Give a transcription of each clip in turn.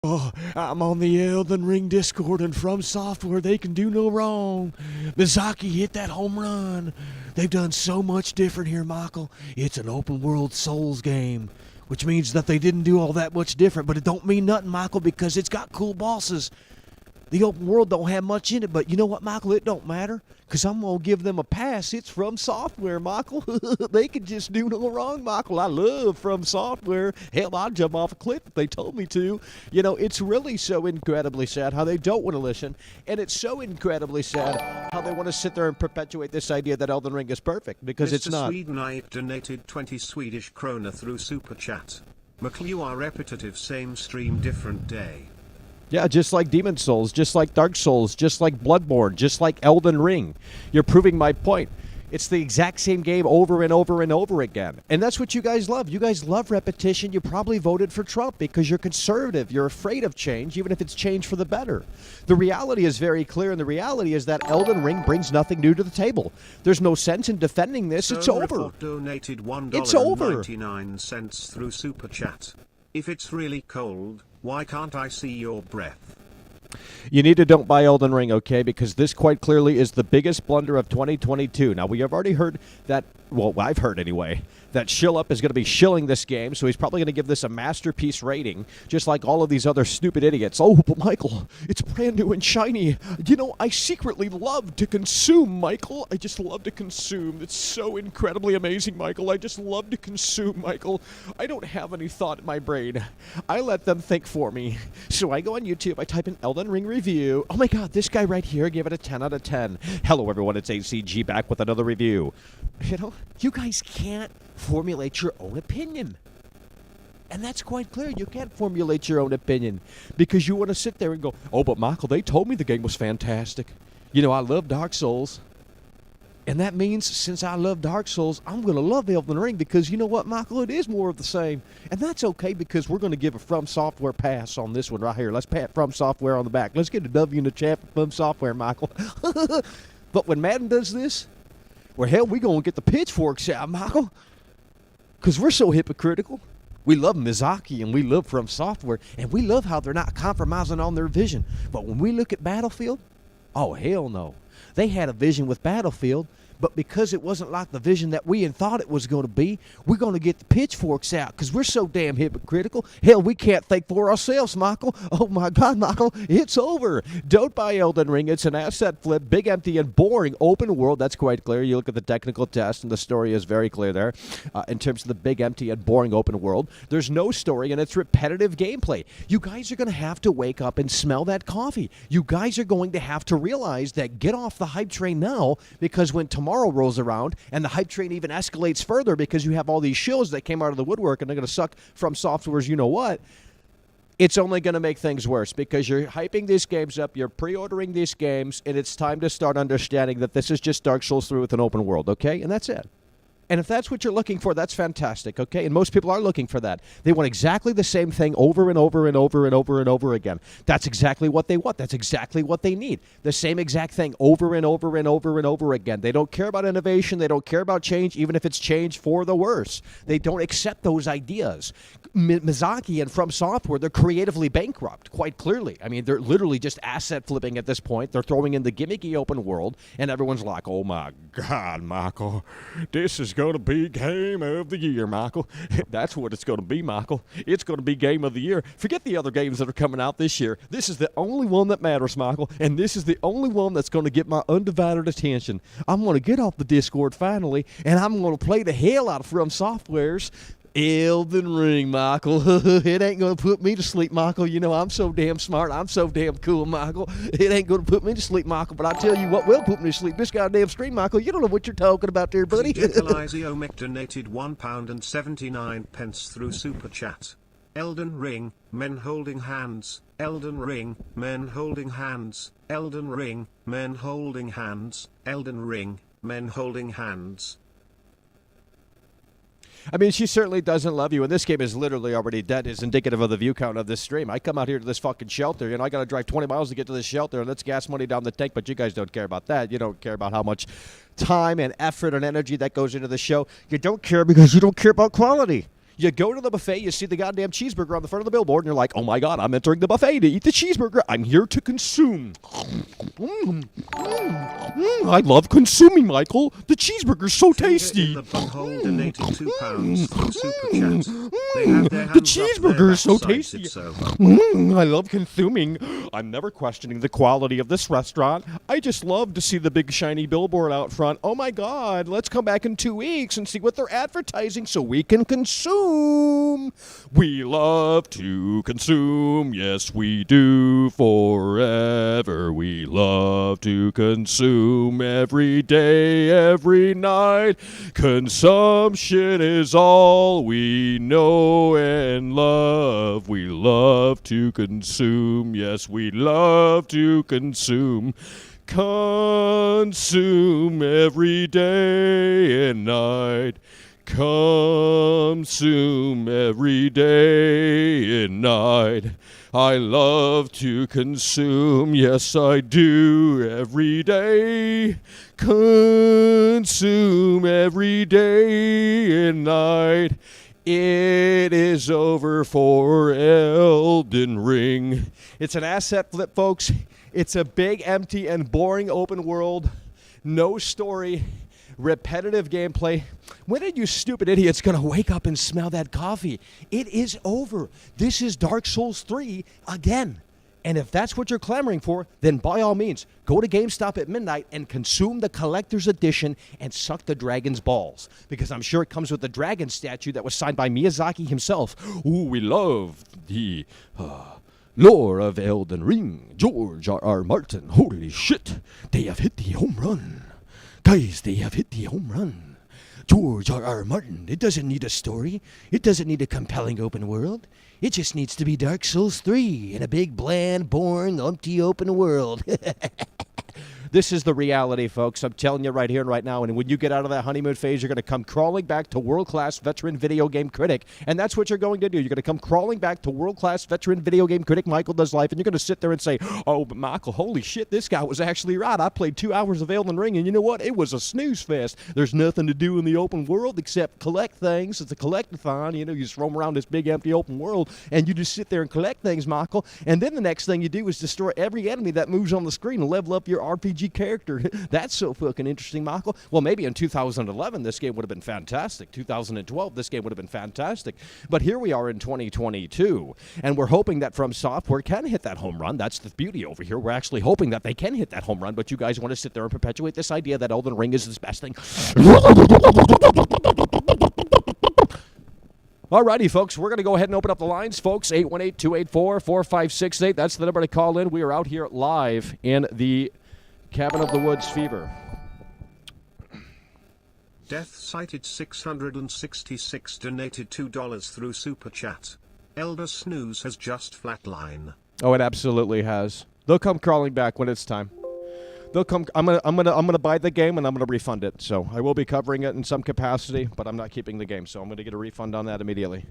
Oh, I'm on the Elden Ring Discord, and From Software, they can do no wrong. Miyazaki hit that home run. They've done so much different here, Michael. It's an open world Souls game, which means that they didn't do all that much different, but it don't mean nothing, Michael, because it's got cool bosses. The open world don't have much in it, but you know what, Michael? It don't matter, because I'm going to give them a pass. It's From Software, Michael. They can just do no wrong, Michael. I love From Software. Hell, I'd jump off a cliff if they told me to. You know, it's really so incredibly sad how they don't want to listen, and it's so incredibly sad how they want to sit there and perpetuate this idea that Elden Ring is perfect, because it's not. Mr. Swedenite donated 20 Swedish krona through Super Chat. Michael, you are repetitive, same stream, different day. Yeah, just like Demon Souls, just like Dark Souls, just like Bloodborne, just like Elden Ring. You're proving my point. It's the exact same game over and over and over again. And that's what you guys love. You guys love repetition. You probably voted for Trump because you're conservative. You're afraid of change, even if it's change for the better. The reality is very clear, and the reality is that Elden Ring brings nothing new to the table. There's no sense in defending this. It's over. Donated It's over. $1.99 through Super Chat. If it's really cold, why can't I see your breath? You need to don't buy Elden Ring, okay? Because this quite clearly is the biggest blunder of 2022. Now, we have already heard that, well, I've heard anyway, that Shill Up is going to be shilling this game, so he's probably going to give this a masterpiece rating, just like all of these other stupid idiots. Oh, but Michael, it's brand new and shiny. You know, I secretly love to consume, Michael. I just love to consume. It's so incredibly amazing, Michael. I just love to consume, Michael. I don't have any thought in my brain. I let them think for me. So I go on YouTube, I type in Elden Ring review. Oh my god, this guy right here gave it a 10 out of 10. Hello everyone, it's ACG back with another review. You know, you guys can't formulate your own opinion. And that's quite clear. You can't formulate your own opinion because you want to sit there and go, oh, but Michael, they told me the game was fantastic. You know, I love Dark Souls. And that means since I love Dark Souls, I'm going to love Elden Ring because you know what, Michael? It is more of the same. And that's okay because we're going to give a From Software pass on this one right here. Let's pat From Software on the back. Let's get a W in the chat for From Software, Michael. But when Madden does this, well, hell, we're going to get the pitchforks out, Michael. Because we're so hypocritical. We love Miyazaki and we love From Software. And we love how they're not compromising on their vision. But when we look at Battlefield, oh, hell no. They had a vision with Battlefield, but because it wasn't like the vision that we thought it was going to be, we're going to get the pitchforks out because we're so damn hypocritical. Hell, we can't think for ourselves, Michael. Oh, my God, Michael, it's over. Don't buy Elden Ring. It's an asset flip, big, empty, and boring open world. That's quite clear. You look at the technical test, and the story is very clear there in terms of the big, empty, and boring open world. There's no story, and it's repetitive gameplay. You guys are going to have to wake up and smell that coffee. You guys are going to have to realize that get off the hype train now because when tomorrow rolls around and the hype train even escalates further because you have all these shills that came out of the woodwork and they're going to suck From Software's you know what, it's only going to make things worse because you're hyping these games up, you're pre-ordering these games, and it's time to start understanding that this is just Dark Souls 3 with an open world, okay? And that's it. And if that's what you're looking for, that's fantastic, okay? And most people are looking for that. They want exactly the same thing over and over and over and over and over again. That's exactly what they want. That's exactly what they need. The same exact thing over and over and over and over again. They don't care about innovation. They don't care about change, even if it's change for the worse. They don't accept those ideas. Miyazaki and From Software, they're creatively bankrupt, quite clearly. I mean, they're literally just asset flipping at this point. They're throwing in the gimmicky open world, and everyone's like, oh, my God, Michael, this is going to be game of the year, Michael. That's what it's going to be, Michael. It's going to be game of the year. Forget the other games that are coming out this year. This is the only one that matters, Michael, and this is the only one that's going to get my undivided attention. I'm going to get off the Discord finally, and I'm going to play the hell out of From Software's Elden Ring, Michael. It ain't going to put me to sleep, Michael. You know, I'm so damn smart. I'm so damn cool, Michael. It ain't going to put me to sleep, Michael. But I tell you what will put me to sleep. This goddamn stream, Michael. You don't know what you're talking about there, buddy. Elizio donated £1.79 through Super Chat. Elden Ring, men holding hands. Elden Ring, men holding hands. Elden Ring, men holding hands. Elden Ring, men holding hands. I mean, she certainly doesn't love you, and this game is literally already dead, is indicative of the view count of this stream. I come out here to this fucking shelter, and I got to drive 20 miles to get to this shelter, and that's gas money down the tank, but you guys don't care about that. You don't care about how much time and effort and energy that goes into the show. You don't care because you don't care about quality. You go to the buffet, you see the goddamn cheeseburger on the front of the billboard, and you're like, oh my God, I'm entering the buffet to eat the cheeseburger. I'm here to consume. I love consuming, Michael. The cheeseburger's so tasty. The butthole donated £2 through Super Chat. They have their The hands up cheeseburger is so their backsides, tasty. if so. I love consuming. I'm never questioning the quality of this restaurant. I just love to see the big shiny billboard out front. Oh my God, let's come back in 2 weeks and see what they're advertising so we can consume. We love to consume. Yes, we do forever. We love to consume every day, every night. Consumption is all we know and love. We love to consume. Yes, we love to consume. Consume every day and night. Consume every day and night. I love to consume, yes I do, every day. Consume every day and night. It is over for Elden Ring. It's an asset flip, folks. It's a big, empty, and boring open world. No story. Repetitive gameplay. When are you stupid idiots going to wake up and smell that coffee? It is over. This is Dark Souls 3 again. And if that's what you're clamoring for, then by all means, go to GameStop at midnight and consume the collector's edition and suck the dragon's balls. Because I'm sure it comes with the dragon statue that was signed by Miyazaki himself. Ooh, we love the lore of Elden Ring. George R.R. Martin. Holy shit. They have hit the home run. Guys, they have hit the home run. George R.R. Martin. It doesn't need a story. It doesn't need a compelling open world. It just needs to be Dark Souls 3 in a big, bland, boring, empty open world. This is the reality, folks. I'm telling you right here and right now. And when you get out of that honeymoon phase, you're going to come crawling back to world-class veteran video game critic. And that's what you're going to do. You're going to come crawling back to world-class veteran video game critic Michael Does Life. And you're going to sit there and say, oh, but Michael, holy shit, this guy was actually right. I played 2 hours of Elden Ring, and you know what? It was a snooze fest. There's nothing to do in the open world except collect things. It's a collectathon. You know, you just roam around this big, empty open world, and you just sit there and collect things, Michael. And then the next thing you do is destroy every enemy that moves on the screen and level up your RPG character. That's so fucking interesting, Michael. Well, maybe in 2011, this game would have been fantastic. 2012, this game would have been fantastic. But here we are in 2022, and we're hoping that From Software can hit that home run. That's the beauty over here. We're actually hoping that they can hit that home run, but you guys want to sit there and perpetuate this idea that Elden Ring is the best thing. Alrighty, folks, we're going to go ahead and open up the lines, folks. 818-284-4568. That's the number to call in. We are out here live in the Cabin of the Woods Fever. Death cited 666 donated $2 through Super Chat. Elder Snooze has just flatline. Oh, it absolutely has. They'll come crawling back when it's time. They'll come. I'm gonna buy the game and I'm gonna refund it. So I will be covering it in some capacity, but I'm not keeping the game. So I'm gonna get a refund on that immediately.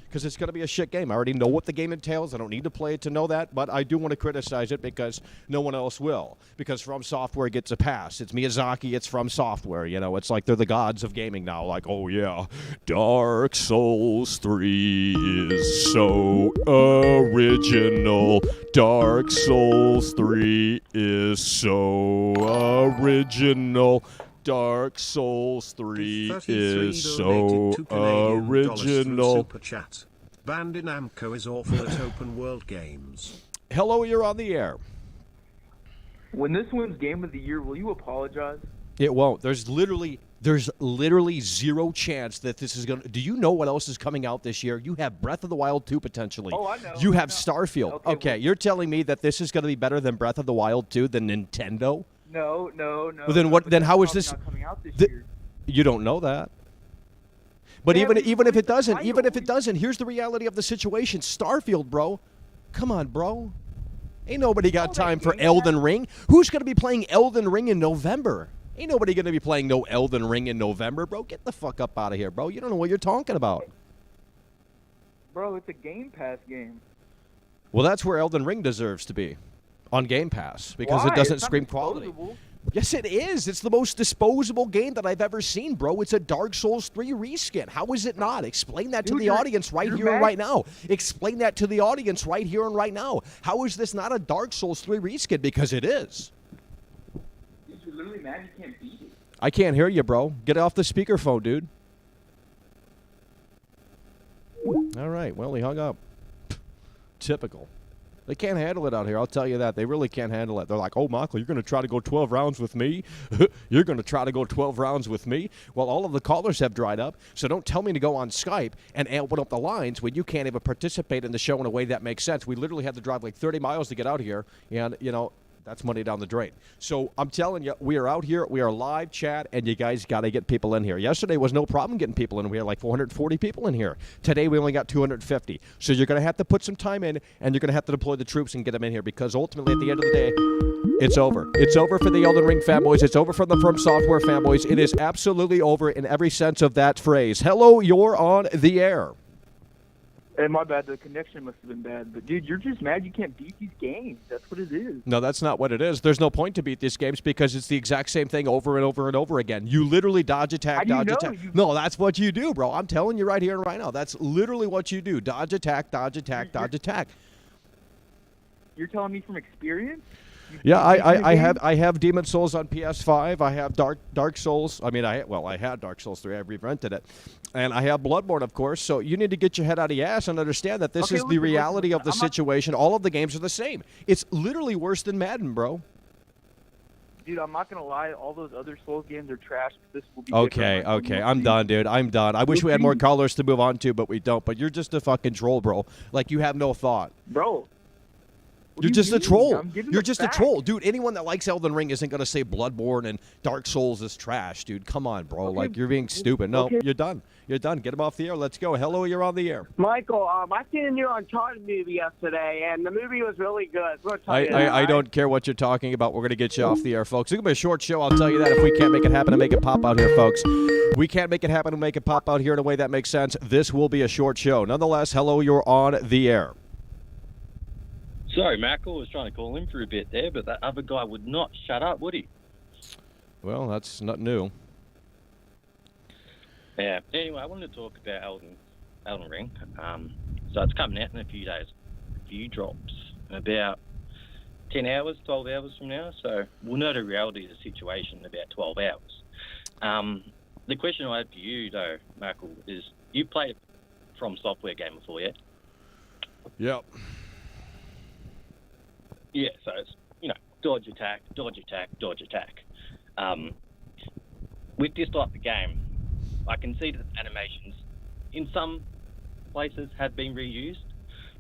Because it's going to be a shit game. I already know what the game entails. I don't need to play it to know that, but I do want to criticize it because no one else will. Because From Software gets a pass. It's Miyazaki, it's From Software. You know, it's like they're the gods of gaming now. Like, oh yeah, Dark Souls 3 is so original. Dark Souls 3 is so original. Dark Souls 3 is so original. Super Chat. Bandit Namco is awful at open world games. Hello, you're on the air. When this wins Game of the Year, will you apologize? It won't. There's literally zero chance that this is going to... Do you know what else is coming out this year? You have Breath of the Wild 2 potentially. Oh, I know. You have Starfield. Okay, well, you're telling me that this is going to be better than Breath of the Wild 2 than Nintendo? No. Well, then what? Then how is this? Not coming out this year. You don't know that. But Yeah, even but if it doesn't, I- here's the reality of the situation. Starfield, bro. Come on, bro. Ain't nobody got time for Elden Ring. Who's going to be playing Elden Ring in November? Ain't nobody going to be playing no Elden Ring in November, bro. Get the fuck up out of here, bro. You don't know what you're talking about. Bro, it's a Game Pass game. Well, that's where Elden Ring deserves to be. On Game Pass. Because Why? it doesn't It's not scream quality. disposable. Yes, it is. It's the most disposable game that I've ever seen, bro. It's a Dark Souls 3 reskin. How is it not? Explain that to the audience right here and right now. Explain that to the audience right here and right now. How is this not a Dark Souls 3 reskin? Because it is. You're literally mad you can't beat it. I can't hear you, bro. Get off the speakerphone, dude. All right. Well, he hung up. Typical. They can't handle it out here. I'll tell you that. They really can't handle it. They're like, oh, Michael, you're going to try to go 12 rounds with me? You're going to try to go 12 rounds with me? Well, all of the callers have dried up, so don't tell me to go on Skype and open up the lines when you can't even participate in the show in a way that makes sense. We literally had to drive like 30 miles to get out here, and, you know, that's money down the drain. So I'm telling you, we are out here. We are live chat, and you guys got to get people in here. Yesterday was no problem getting people in. We had like 440 people in here. Today we only got 250. So you're going to have to put some time in, and you're going to have to deploy the troops and get them in here because ultimately at the end of the day, it's over. It's over for the Elden Ring fanboys. It's over for the From Software fanboys. It is absolutely over in every sense of that phrase. Hello, you're on the air. Hey, my bad. The connection must have been bad. But, dude, you're just mad you can't beat these games. That's what it is. No, that's not what it is. There's no point to beat these games because it's the exact same thing over and over and over again. You literally dodge attack, dodge attack. No, that's what you do, bro. I'm telling you right here and right now. That's literally what you do. Dodge attack, dodge attack, dodge attack. You're telling me from experience? Yeah, I have Demon Souls on PS5. I have Dark Souls. I mean, I had Dark Souls 3. I re-rented it, and I have Bloodborne, of course. So you need to get your head out of your ass and understand that this is the reality of the situation. All of the games are the same. It's literally worse than Madden, bro. Dude, I'm not gonna lie. All those other Souls games are trash. But this will be okay. I'm done, dude. I'm done. I wish we had more callers to move on to, but we don't. But you're just a fucking troll, bro. Like you have no thought, bro. You're just a troll. You're just a troll. Dude, anyone that likes Elden Ring isn't going to say Bloodborne and Dark Souls is trash, dude. Come on, bro. Okay. Like, you're being stupid. No, you're done. You're done. Get him off the air. Let's go. Hello, you're on the air. Michael, I seen a new Uncharted movie yesterday, and the movie was really good. I don't care what you're talking about. We're going to get you off the air, folks. It's going to be a short show. I'll tell you that if we can't make it happen and make it pop out here, folks. We can't make it happen and make it pop out here in a way that makes sense. This will be a short show. Nonetheless, hello, you're on the air. Sorry, Michael was trying to call him for a bit there, but that other guy would not shut up, would he? Well, that's not new. Yeah. Anyway, I wanted to talk about Elden Ring. So it's coming out in a few days. A few drops. About 10 hours, 12 hours from now. So we'll know the reality of the situation in about 12 hours. The question I have for you, though, Michael, is you played a From Software game before, yeah? Yep. Yeah, so it's, dodge, attack, dodge, attack, dodge, attack. With this type of game, I can see that animations in some places have been reused,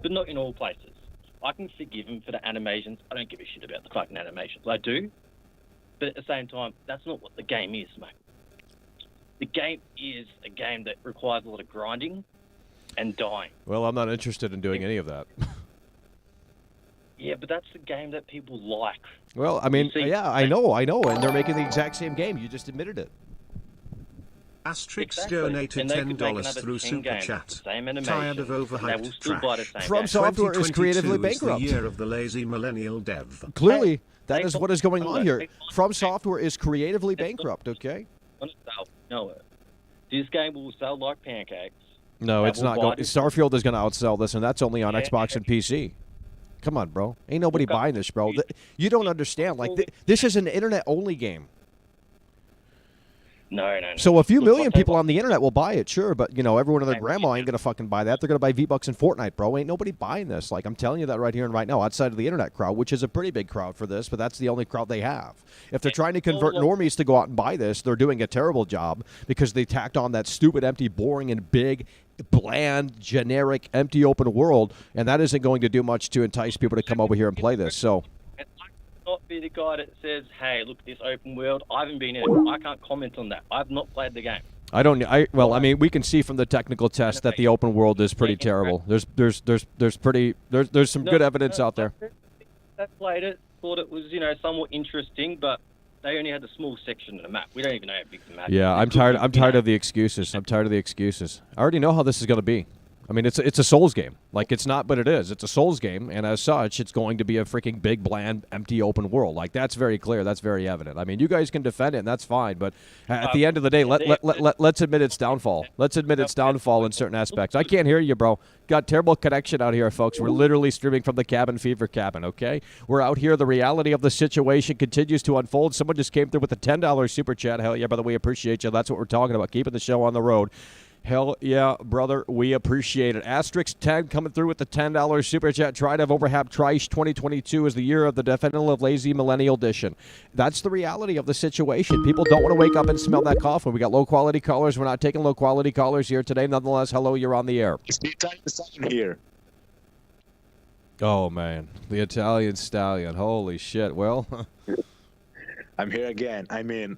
but not in all places. I can forgive them for the animations. I don't give a shit about the fucking animations. I do, but at the same time, that's not what the game is, mate. The game is a game that requires a lot of grinding and dying. Well, I'm not interested in doing any of that. Yeah, but that's the game that people like. Well, I mean, yeah, I know, and they're making the exact same game. You just admitted it. Asterix donated $10 through Super Chat. Tired of overhyped trash. From Software is creatively bankrupt. The year of the lazy millennial dev. Clearly, that is what is going on here. From Software is creatively bankrupt, okay? No, this game will sell like pancakes. No, it's not going. Starfield is going to outsell this, and that's only on Xbox and PC. Come on, bro. Ain't nobody buying this, bro. You don't understand. Like, this is an internet-only game. No. So a few million people on the internet will buy it, sure, but, everyone and their grandma ain't going to fucking buy that. They're going to buy V-Bucks and Fortnite, bro. Ain't nobody buying this. Like, I'm telling you that right here and right now, outside of the internet crowd, which is a pretty big crowd for this, but that's the only crowd they have. If they're trying to convert normies to go out and buy this, they're doing a terrible job because they tacked on that stupid, empty, boring, and big, bland, generic, empty open world, and that isn't going to do much to entice people to come over here and play this. So I not be the guy that says, hey, look, this open world, I haven't been in it. I can't comment on that. I've not played the game. I mean, we can see from the technical test that the open world is pretty terrible. There's some good evidence out there. I played it, thought it was, somewhat interesting, but they only had a small section of the map. We don't even know how big the map is. Yeah, I'm tired of the excuses. I already know how this is going to be. I mean, it's a Souls game. Like, it's not, but it is. It's a Souls game, and as such, it's going to be a freaking big, bland, empty, open world. Like, that's very clear. That's very evident. I mean, you guys can defend it, and that's fine, but at the end of the day, let's admit its downfall. Let's admit its downfall in certain aspects. I can't hear you, bro. Got terrible connection out here, folks. We're literally streaming from the Cabin Fever cabin, okay? We're out here. The reality of the situation continues to unfold. Someone just came through with a $10 super chat. Hell yeah, brother, we appreciate you. That's what we're talking about, keeping the show on the road. Hell yeah, brother, we appreciate it. Asterisk 10 coming through with the $10 super chat. Try to have overhap Trish 2022 is the year of the definitive lazy millennial edition. That's the reality of the situation. People don't want to wake up and smell that coffin. We got low-quality callers. We're not taking low-quality callers here today. Nonetheless, hello, you're on the air. It's the Italian stallion here. Oh, man, the Italian stallion. Holy shit. Well, I'm here again. I mean,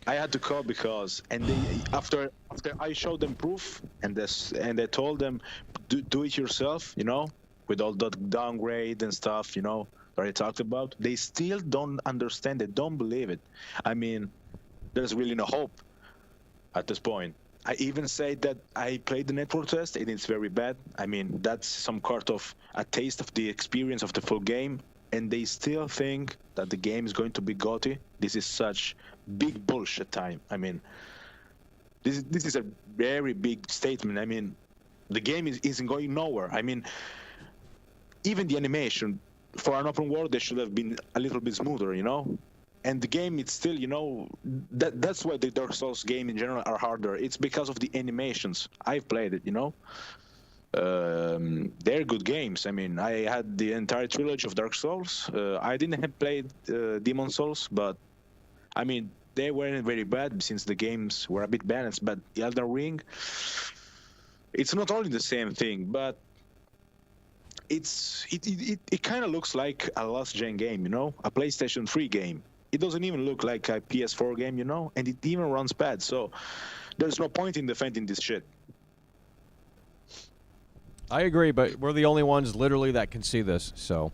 I had to call because, and they, after I showed them proof, and they told them, do it yourself, you know, with all that downgrade and stuff, you know, that I talked about. They still don't understand it, don't believe it. I mean, there's really no hope at this point. I even say that I played the network test, and it's very bad. I mean, that's some kind of a taste of the experience of the full game, and they still think that the game is going to be GOTY. This is such big bullshit time. I mean, this is a very big statement. I mean, the game isn't going nowhere. I mean, even the animation for an open world, they should have been a little bit smoother, you know. And the game, it's still, you know, that's why the Dark Souls game in general are harder. It's because of the animations. I've played it, you know. They're good games. I mean, I had the entire trilogy of Dark Souls. I didn't have played Demon Souls, but I mean, they weren't very bad since the games were a bit balanced. But the Elden Ring, it's not only the same thing, but it kind of looks like a last gen game, you know, a PlayStation 3 game. It doesn't even look like a PS4 game, you know, and it even runs bad. So there's no point in defending this shit. I agree, but we're the only ones literally that can see this, so.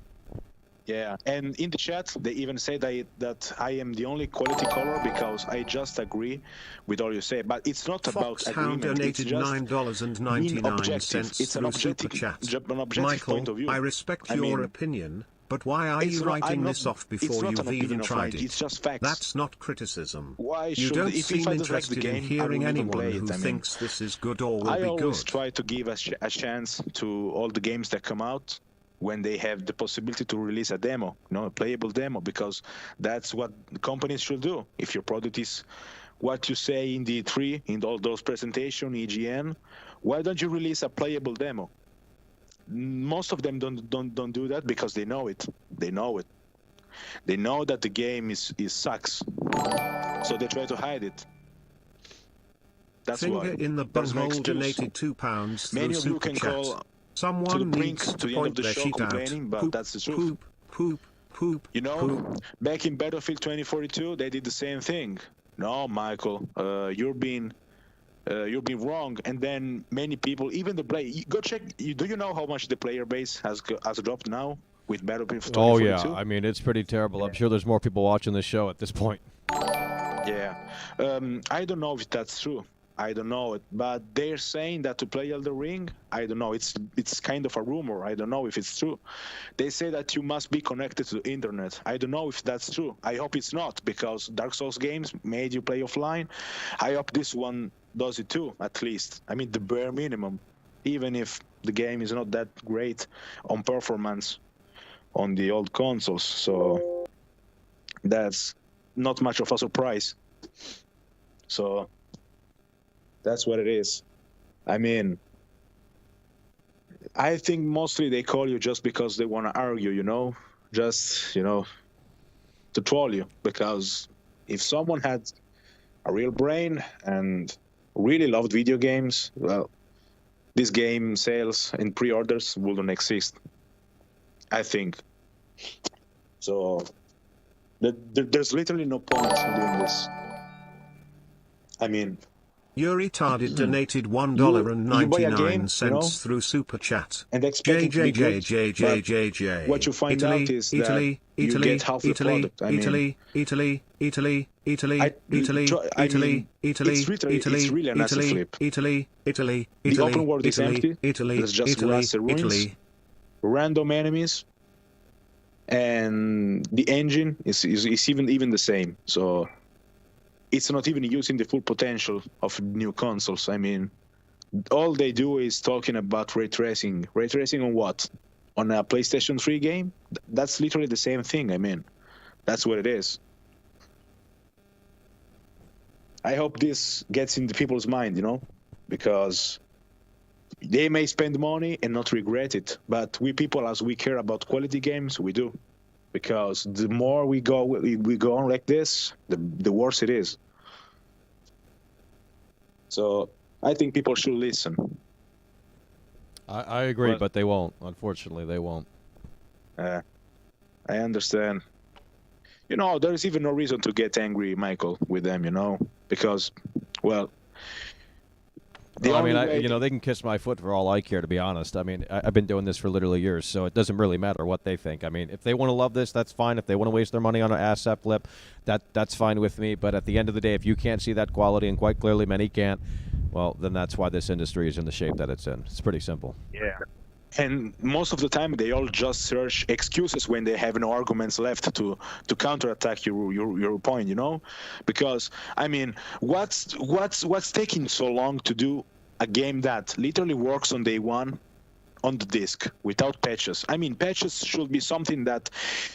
Yeah, and in the chat, they even say that I am the only quality caller because I just agree with all you say. But it's not about Foxhound agreement. It's donated just $9.99 It's an through objective, Super Chat. an objective Michael, point of view. I respect I your mean, opinion, but why are you writing this off before you've even tried it? It's just facts. That's not criticism. Why You should, don't if seem I don't like the interested game, in hearing I won't even anyone play who it. I mean, thinks this is good or will I be always good. try to give a chance to all the games that come out when they have the possibility to release a demo, you know, a playable demo, because that's what companies should do. If your product is what you say in the E3, in all those presentations, EGN, why don't you release a playable demo? Most of them don't do that because they know it. They know it. They know that the game is sucks, so they try to hide it. That's Finger why. in the There's no bunghole excuse. donated £2 Many through of you Super can Chat. call to the Someone brink needs to to the end of point the their show shit out. complaining, but Poop, that's the truth. poop, poop, poop. You know, poop. back in Battlefield 2042, they did the same thing. No, Michael, you're being wrong. And then many people, even the play, go check. Do you know how much the player base has dropped now with Battlefield 2042? Oh, yeah. I mean, it's pretty terrible. Yeah. I'm sure there's more people watching this show at this point. Yeah. I don't know if that's true. I don't know it, but they're saying that to play Elden Ring, I don't know. It's kind of a rumor. I don't know if it's true. They say that you must be connected to the internet. I don't know if that's true. I hope it's not, because Dark Souls games made you play offline. I hope this one does it too, at least. I mean, the bare minimum, even if the game is not that great on performance on the old consoles. So that's not much of a surprise. So that's what it is. I mean, I think mostly they call you just because they want to argue, you know, just, you know, to troll you. Because if someone had a real brain and really loved video games, well, this game sales and pre-orders wouldn't exist, I think. So there's literally no point in doing this. I mean, You're retarded donated You buy a game, $1.99 through Super Chat. and expect it to be good, but JJJJJJ. what you find out is that you get half the product. I mean, Italy, it's really a massive flip. The open world is empty. There's just grass and ruins, random enemies, and the engine is even the same. So it's not even using the full potential of new consoles. I mean, all they do is talking about ray tracing. Ray tracing on what? On a PlayStation 3 game? That's literally the same thing. I mean, that's what it is. I hope this gets into people's mind, because they may spend money and not regret it. But we people, as we care about quality games, we do. Because the more we go on like this, the worse it is. So I think people should listen. I agree, but they won't. Unfortunately, they won't. I understand. There's even no reason to get angry, Michael, with them, because, well, they can kiss my foot for all I care, to be honest. I mean, I've been doing this for literally years, so it doesn't really matter what they think. I mean, if they want to love this, that's fine. If they want to waste their money on an asset flip, that's fine with me. But at the end of the day, if you can't see that quality, and quite clearly many can't, well, then that's why this industry is in the shape that it's in. It's pretty simple. Yeah. And most of the time, they all just search excuses when they have no arguments left to counterattack your point, Because I mean, what's taking so long to do a game that literally works on day one on the disc without patches? I mean, patches should be something that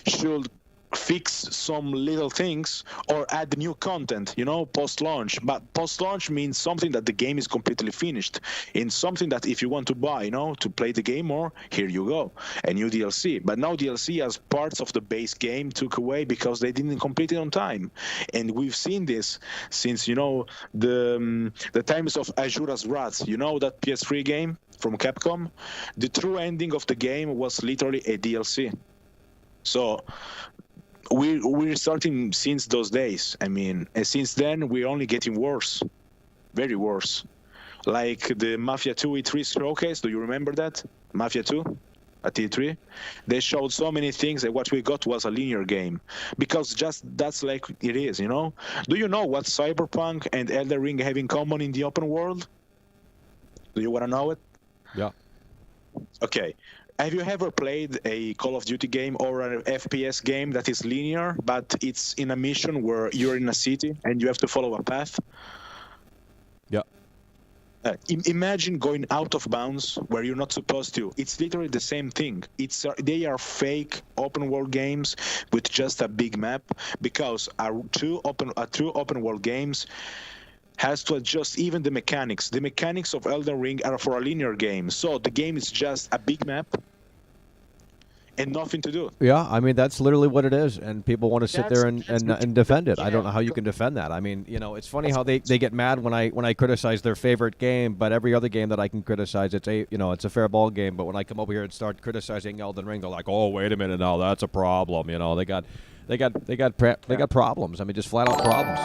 should fix some little things or add new content, post-launch. But post-launch means something that the game is completely finished, in something that if you want to buy, to play the game more, here you go, a new DLC. But now DLC has parts of the base game took away because they didn't complete it on time. And we've seen this since, the times of Asura's Wrath, that PS3 game from Capcom. The true ending of the game was literally a DLC. So we're starting since those days. I mean, and since then we're only getting worse, very worse. Like the Mafia 2 E3 showcase. Do you remember that? Mafia 2 at E3. They showed so many things, and what we got was a linear game, because just that's like it is. Do you know what Cyberpunk and Elden Ring have in common in the open world? Do you want to know it? Yeah. Okay. Have you ever played a Call of Duty game or an FPS game that is linear, but it's in a mission where you're in a city and you have to follow a path? Yeah. Imagine going out of bounds where you're not supposed to. It's literally the same thing. They are fake open world games with just a big map, because true open world games has to adjust even the mechanics. The mechanics of Elden Ring are for a linear game, so the game is just a big map and nothing to do. Yeah, I mean, that's literally what it is, and people want to sit there and defend it. I don't know how you can defend that. I mean, it's funny how they get mad when I criticize their favorite game, but every other game that I can criticize, it's a fair ball game. But when I come over here and start criticizing Elden Ring, they're like, oh, wait a minute, now that's a problem. They got problems. I mean, just flat out problems.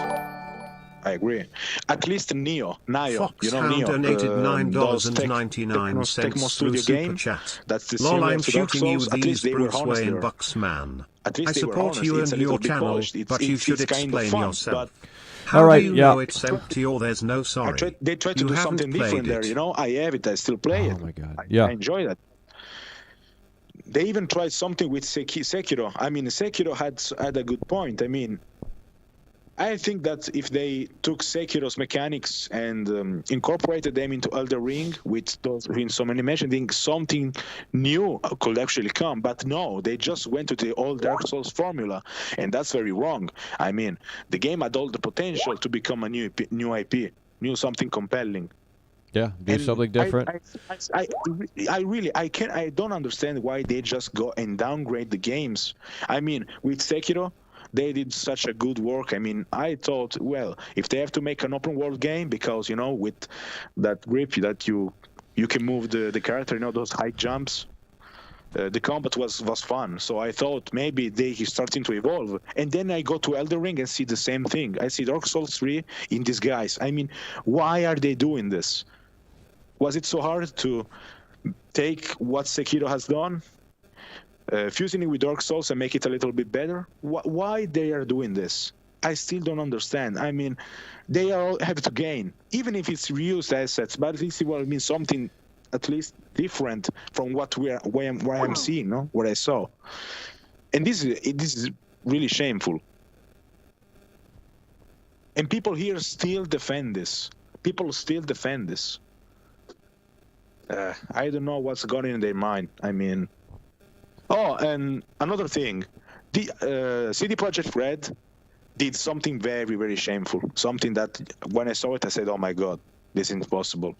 I agree. At least Neo, Foxhound donated $9.99 through Super Chat. That's the Lol, I'm to Dark shooting you Souls. At these least they were Bruce honest Wayne there. Bucks, man. At least I they were support honest. you It's and a your little bit channel, polished. but you should it's kind of explain fun, yourself. but How All right, do you yeah. know it's empty or there's no sorry? they tried to You do haven't something different played there. it. I have it. I still play it. Oh my God. I enjoy that. They even tried something with Sekiro. I mean, Sekiro had a good point. I mean, I think that if they took Sekiro's mechanics and incorporated them into Elden Ring with so many mentioning, something new could actually come. But no, they just went to the old Dark Souls formula, and that's very wrong. I mean, the game had all the potential to become a new IP, something compelling. Yeah, do something different. I don't understand why they just go and downgrade the games. I mean, with Sekiro, they did such a good work. I mean, I thought, well, if they have to make an open world game, because with that grip that you can move the character, those high jumps, The combat was fun, so I thought maybe he's starting to evolve. And then I go to Elden Ring and see the same thing. I see Dark Souls 3 in disguise. I mean, why are they doing this? Was it so hard to take what Sekiro has done, fusing it with Dark Souls and make it a little bit better? Why they are doing this? I still don't understand. I mean, they all have to gain, even if it's reused assets, but at least it will mean something at least different from what where I'm seeing, no? What I saw. And this is really shameful. And people here still defend this. People still defend this. I don't know what's going in their mind. I mean, oh, and another thing, the CD Projekt Red did something very, very shameful. Something that when I saw it, I said, "Oh my God, this is impossible."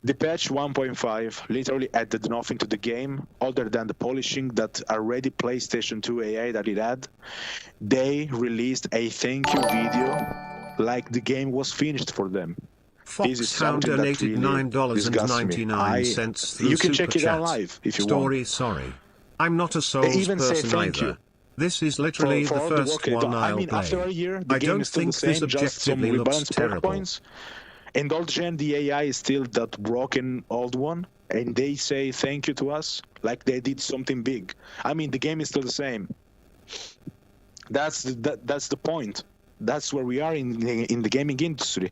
The patch 1.5 literally added nothing to the game other than the polishing that already PlayStation 2 AI that it had. They released a thank you video like the game was finished for them. Foxhound donated $9.99 through You can Super check it Chat. out live if you Story want. sorry. I'm not a Souls They even say person thank either. you. This is literally For the all the first work they've one done. I'll I mean, play. after a year, the I game don't is still the think same, this just some objectively looks rebalanced terrible. points. And old gen, the AI is still that broken old one, and they say thank you to us like they did something big. I mean, the game is still the same. That's the point. That's where we are in the gaming industry.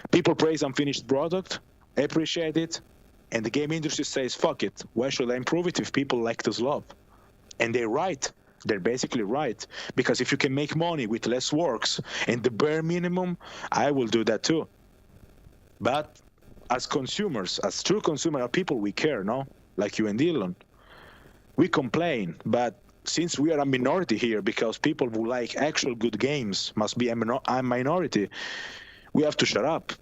People praise unfinished product, appreciate it, and the game industry says, fuck it. Why should I improve it if people like this love? And they're right. They're basically right. Because if you can make money with less works and the bare minimum, I will do that too. But as consumers, as true consumer people, we care, no? Like you and Dylan. We complain, but since we are a minority here, because people who like actual good games must be a minority, we have to shut up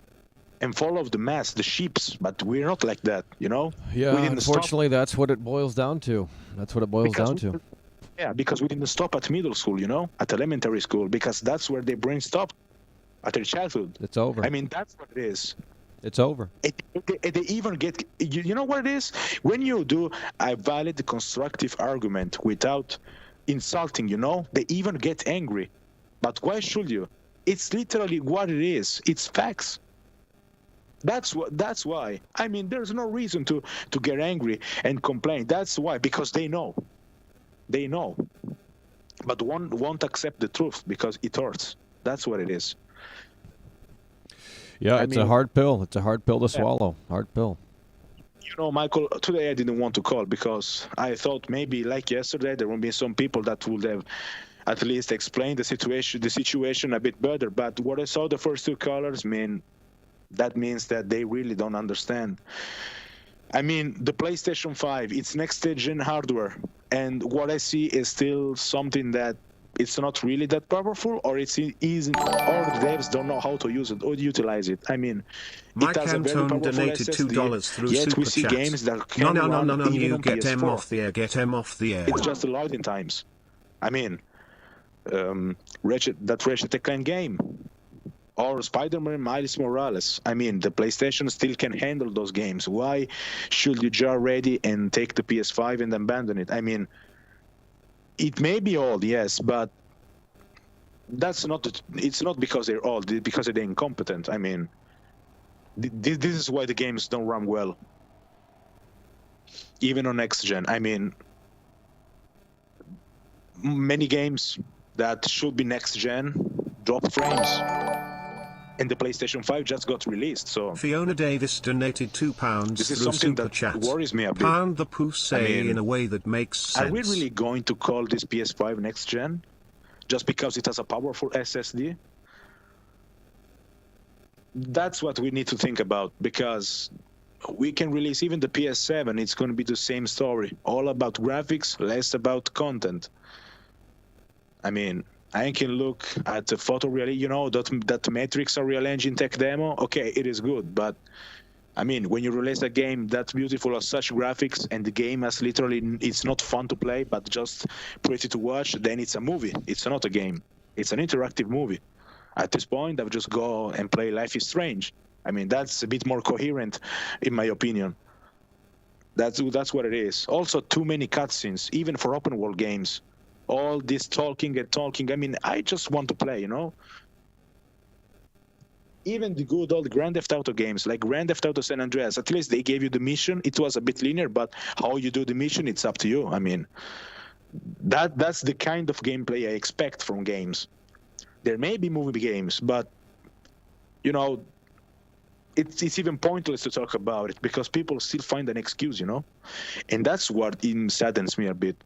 and follow the mass, the sheeps, but we're not like that, you know? Yeah, We didn't unfortunately, that's what it boils down to. That's what it boils down to. Yeah, because we didn't stop at middle school, you know, at elementary school, because that's where their brain stopped, at their childhood. It's over. I mean, that's what it is. It's over. They even get, you know what it is? When you do a valid, constructive argument without insulting, you know, they even get angry. But why should you? It's literally what it is. It's facts. That's why. I mean, there's no reason to get angry and complain. That's why, because they know. They know. But one won't accept the truth because it hurts. That's what it is. Yeah, I it's mean, a hard pill. It's a hard pill to swallow. Hard pill. You know, Michael, today I didn't want to call because I thought maybe like yesterday there would be some people that would have at least explained the situation a bit better. But what I saw the first two callers, that means that they really don't understand. I mean, the PlayStation 5, it's next-gen hardware, and what I see is still something that it's not really that powerful, or it's easy, or the devs don't know how to use it or utilize it. I mean, Mike it has a very Antone powerful donated SSD, $2 through yet Super we see Chat. games that can run even you on get him PS4. off the air, get him off the air. It's just the loading times. I mean, Ratchet & Clank game, or Spider-Man Miles Morales. I mean, the PlayStation still can handle those games. Why should you jar ready and take the PS5 and abandon it? I mean, it may be old, yes, but it's not because they're old, it's because they're incompetent. I mean, this is why the games don't run well. Even on next gen. I mean, many games that should be next gen drop frames. And the PlayStation 5 just got released, so... Fiona Davis donated £2 this is through something Super that Chat. worries me a bit. Pound the Poussey mean, in a way that makes sense. Are we really going to call this PS5 next gen just because it has a powerful SSD? That's what we need to think about, because we can release even the PS7, it's going to be the same story. All about graphics, less about content. I mean, I can look at the photoreal, you know, that Matrix or Real Engine Tech demo. Okay, it is good, but I mean, when you release a game that beautiful of such graphics and the game has literally, it's not fun to play, but just pretty to watch, then it's a movie. It's not a game. It's an interactive movie. At this point, I would just go and play Life is Strange. I mean, that's a bit more coherent, in my opinion. That's what it is. Also, too many cutscenes, even for open world games. All this talking and talking. I mean, I just want to play, you know. Even the good old Grand Theft Auto games, like Grand Theft Auto San Andreas, at least they gave you the mission. It was a bit linear, but how you do the mission, it's up to you. I mean, that's the kind of gameplay I expect from games. There may be movie games, but you know, it's even pointless to talk about it because people still find an excuse, you know, and that's what saddens me a bit.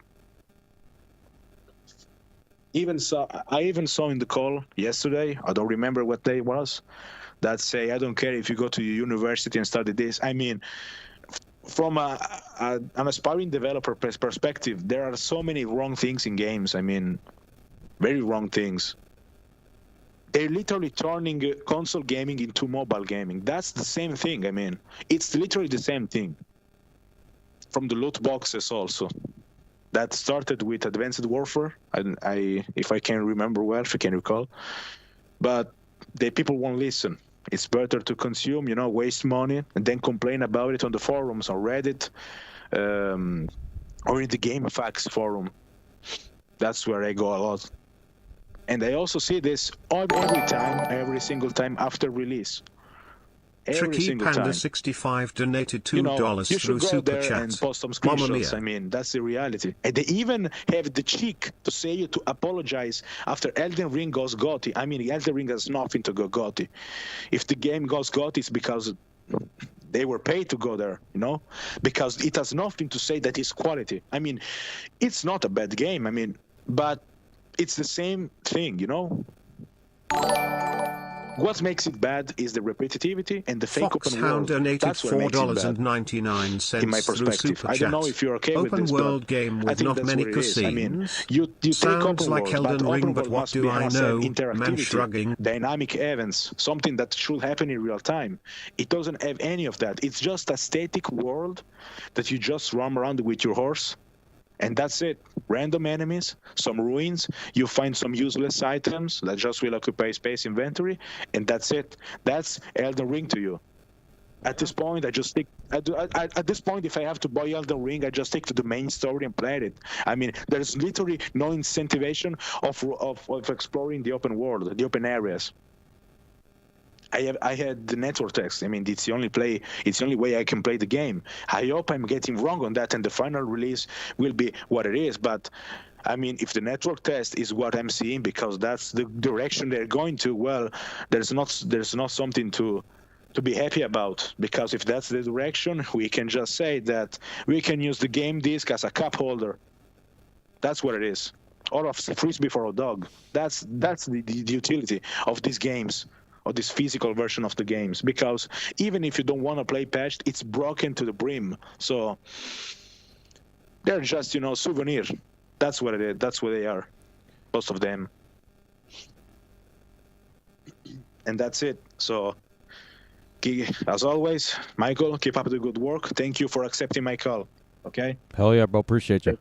I even saw in the call yesterday, I don't remember what day it was, that say, I don't care if you go to university and study this. I mean, from an aspiring developer perspective, there are so many wrong things in games. I mean, very wrong things. They're literally turning console gaming into mobile gaming. That's the same thing. I mean, it's literally the same thing. From the loot boxes also. That started with Advanced Warfare, if I can remember well, if I can recall. But the people won't listen. It's better to consume, you know, waste money, and then complain about it on the forums, on Reddit, or in the GameFAQs forum. That's where I go a lot. And I also see this every single time after release. Tricky Panda 65 donated $2 you through should go Super there Chat. and post some Mamma screenshots. mia. I mean, that's the reality. And they even have the cheek to say you to apologize after Elden Ring goes GOTY. I mean, Elden Ring has nothing to go GOTY. If the game goes GOTY, it's because they were paid to go there, you know? Because it has nothing to say that it's quality. I mean, it's not a bad game, I mean, but it's the same thing, you know? What makes it bad is the repetitivity and the fake open Foxhound world. donated That's what makes it bad, $4.99 in my through perspective. Super I don't know Chat. if you're okay with Open this, world but game I with think not that's many what it is. I mean, cutscenes. you take Sounds open like world, Elden but Ring, open but world what must do be, I as I know? said, Man interactivity, shrugging. dynamic events, something that should happen in real time. It doesn't have any of that. It's just a static world that you just roam around with your horse. And that's it. Random enemies, some ruins, you find some useless items that just will occupy space inventory, and that's it. That's Elden Ring to you. At this point, at this point, if I have to buy Elden Ring, I just stick to the main story and play it. I mean, there's literally no incentivization of exploring the open world, the open areas. I had the network text. I mean, it's the only way I can play the game. I hope I'm getting wrong on that, and the final release will be what it is. But I mean, if the network test is what I'm seeing, because that's the direction they're going to, well, there's not something to be happy about. Because if that's the direction, we can just say that we can use the game disc as a cup holder. That's what it is. Or a frisbee for a dog. That's the utility of these games, or this physical version of the games, because even if you don't want to play patched, it's broken to the brim. So they're just, souvenir. That's what it is. That's what they are, most of them. And that's it. So as always, Michael, keep up the good work. Thank you for accepting my call. Okay? Hell yeah, bro. Appreciate you.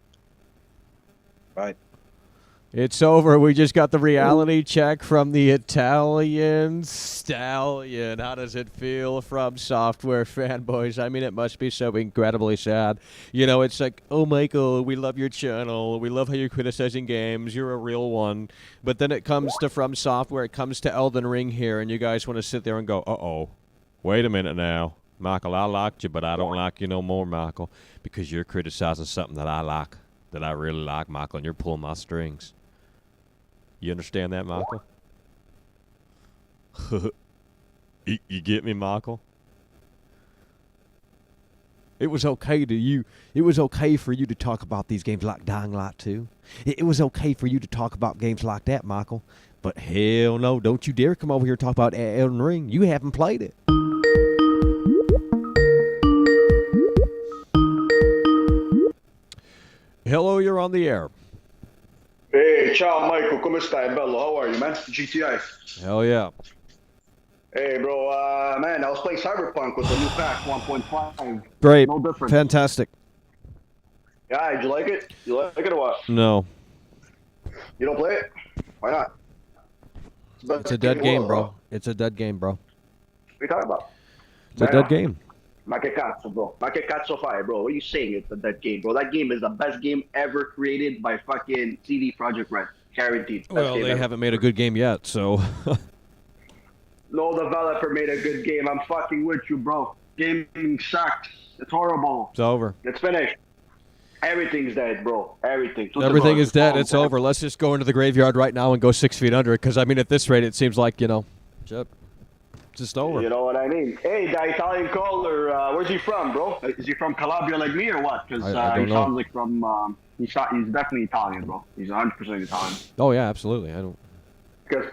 Bye. It's over. We just got the reality check from the Italian stallion. How does it feel from software fanboys? I mean, it must be so incredibly sad. It's like, oh, Michael, we love your channel. We love how you're criticizing games. You're a real one. But then it comes to From Software. It comes to Elden Ring here, and you guys want to sit there and go, uh-oh, wait a minute now. Michael, I liked you, but I don't like you no more, Michael, because you're criticizing something that I like, that I really like, Michael, and you're pulling my strings. You understand that, Michael? You get me, Michael? It was okay for you to talk about these games like Dying Light 2. It was okay for you to talk about games like that, Michael. But hell no, don't you dare come over here and talk about Elden Ring. You haven't played it. Hello, you're on the air. Hey, ciao Michael, come stai? Bello, how are you, man? GTI. Hell yeah. Hey, bro, man, I was playing Cyberpunk with the new patch 1.5. Great. No difference. Fantastic. Yeah, did you like it? You like it or what? No. You don't play it? Why not? It's a dead game, bro. It's a dead game, bro. What are you talking about? It's a dead game. Makekatsu, bro. Makekatsu Fire, bro. What are you saying? It's that game, bro. That game is the best game ever created by fucking CD Projekt Red. Guaranteed. Best Well, game they ever. haven't made a good game yet, so. No developer made a good game. I'm fucking with you, bro. Gaming sucks. It's horrible. It's over. It's finished. Everything's dead, bro. Everything. Everything is dead. It's over. Let's just go into the graveyard right now and go 6 feet under. Because, I mean, at this rate, it seems like, shit. Just over. You know what I mean? Hey, the Italian caller, where's he from, bro? Is he from Calabria like me or what? Because I don't he know. sounds like from, he's definitely Italian, bro. He's 100% Italian. Oh, yeah, absolutely. I don't.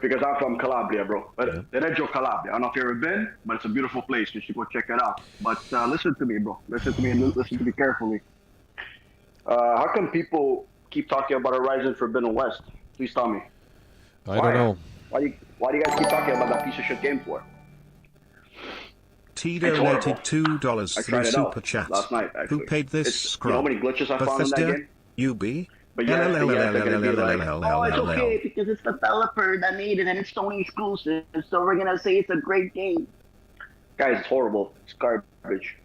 Because I'm from Calabria, bro. Reggio Calabria. I don't know if you've ever been, but it's a beautiful place. You should go check it out. But listen to me, bro. Listen to me and listen to me carefully. How come people keep talking about Horizon Forbidden West? Please tell me. I don't know. Why do you guys keep talking about that piece of shit game for? T It's donated horrible. $2 I through tried it out Super Chat. last night, actually. Who paid this You know how scrub? many glitches I found in that Bethesda? game? UB? But yeah, they're gonna be like, oh, it's okay because it's the developer that made it and it's Sony exclusive, so we're gonna say it's a great game. Guys, it's horrible. It's garbage.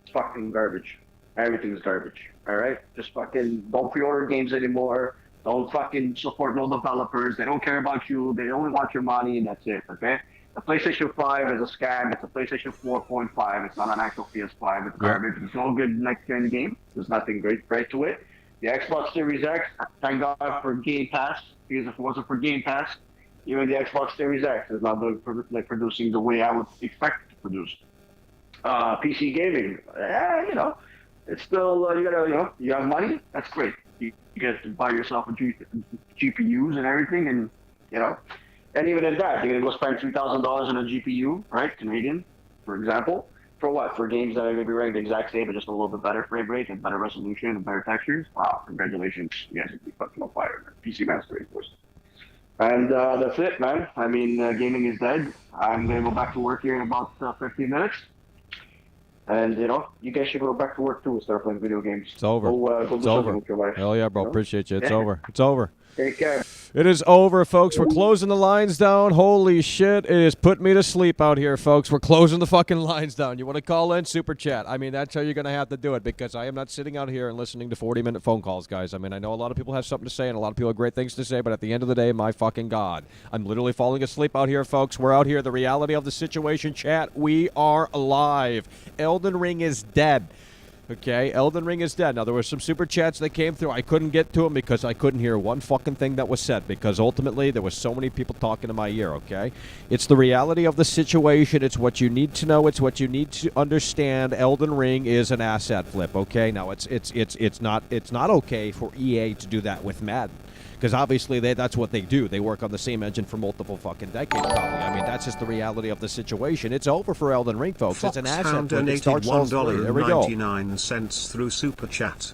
It's fucking garbage. Everything's garbage. All right, just fucking don't pre-order games anymore. Don't fucking support no developers. They don't care about you. They only want your money, and that's it. Okay. The PlayStation 5 is a scam. It's a PlayStation 4.5. It's not an actual PS5. It's garbage. It's no good next-gen game. There's nothing great to it. The Xbox Series X, thank God for Game Pass, because if it wasn't for Game Pass, even the Xbox Series X is not producing the way I would expect it to produce. PC gaming, it's still, you have money, that's great. You get to buy yourself a GPUs and everything, and, and even at that, you're going to go spend $3,000 on a GPU, right, Canadian, for example. For what? For games that are going to be ranked the exact same, but just a little bit better frame rate and better resolution and better textures? Wow, congratulations. You guys would be fucking on fire. PC Master Race, of course. And that's it, man. I mean, gaming is dead. I'm going to go back to work here in about 15 minutes. And, you guys should go back to work, too, and start playing video games. It's over. Go do It's something over. with your life. Hell yeah, bro. Appreciate you. It's over. It's over. Take care. It is over, folks. We're closing the lines down. Holy shit. It has put me to sleep out here, folks. We're closing the fucking lines down. You want to call in? Super chat. I mean, that's how you're going to have to do it because I am not sitting out here and listening to 40-minute phone calls, guys. I mean, I know a lot of people have something to say and a lot of people have great things to say, but at the end of the day, my fucking God. I'm literally falling asleep out here, folks. We're out here. The reality of the situation, chat. We are alive. Elden Ring is dead. Okay, Elden Ring is dead. Now, there were some super chats that came through. I couldn't get to them because I couldn't hear one fucking thing that was said because ultimately there was so many people talking to my ear, okay? It's the reality of the situation. It's what you need to know. It's what you need to understand. Elden Ring is an asset flip, okay? Now, it's not okay for EA to do that with Madden. Because obviously that's what they do. They work on the same engine for multiple fucking decades, probably. I mean, that's just the reality of the situation. It's over for Elden Ring, folks. It's an asset. Foxhound donated $1.99 through Super Chat.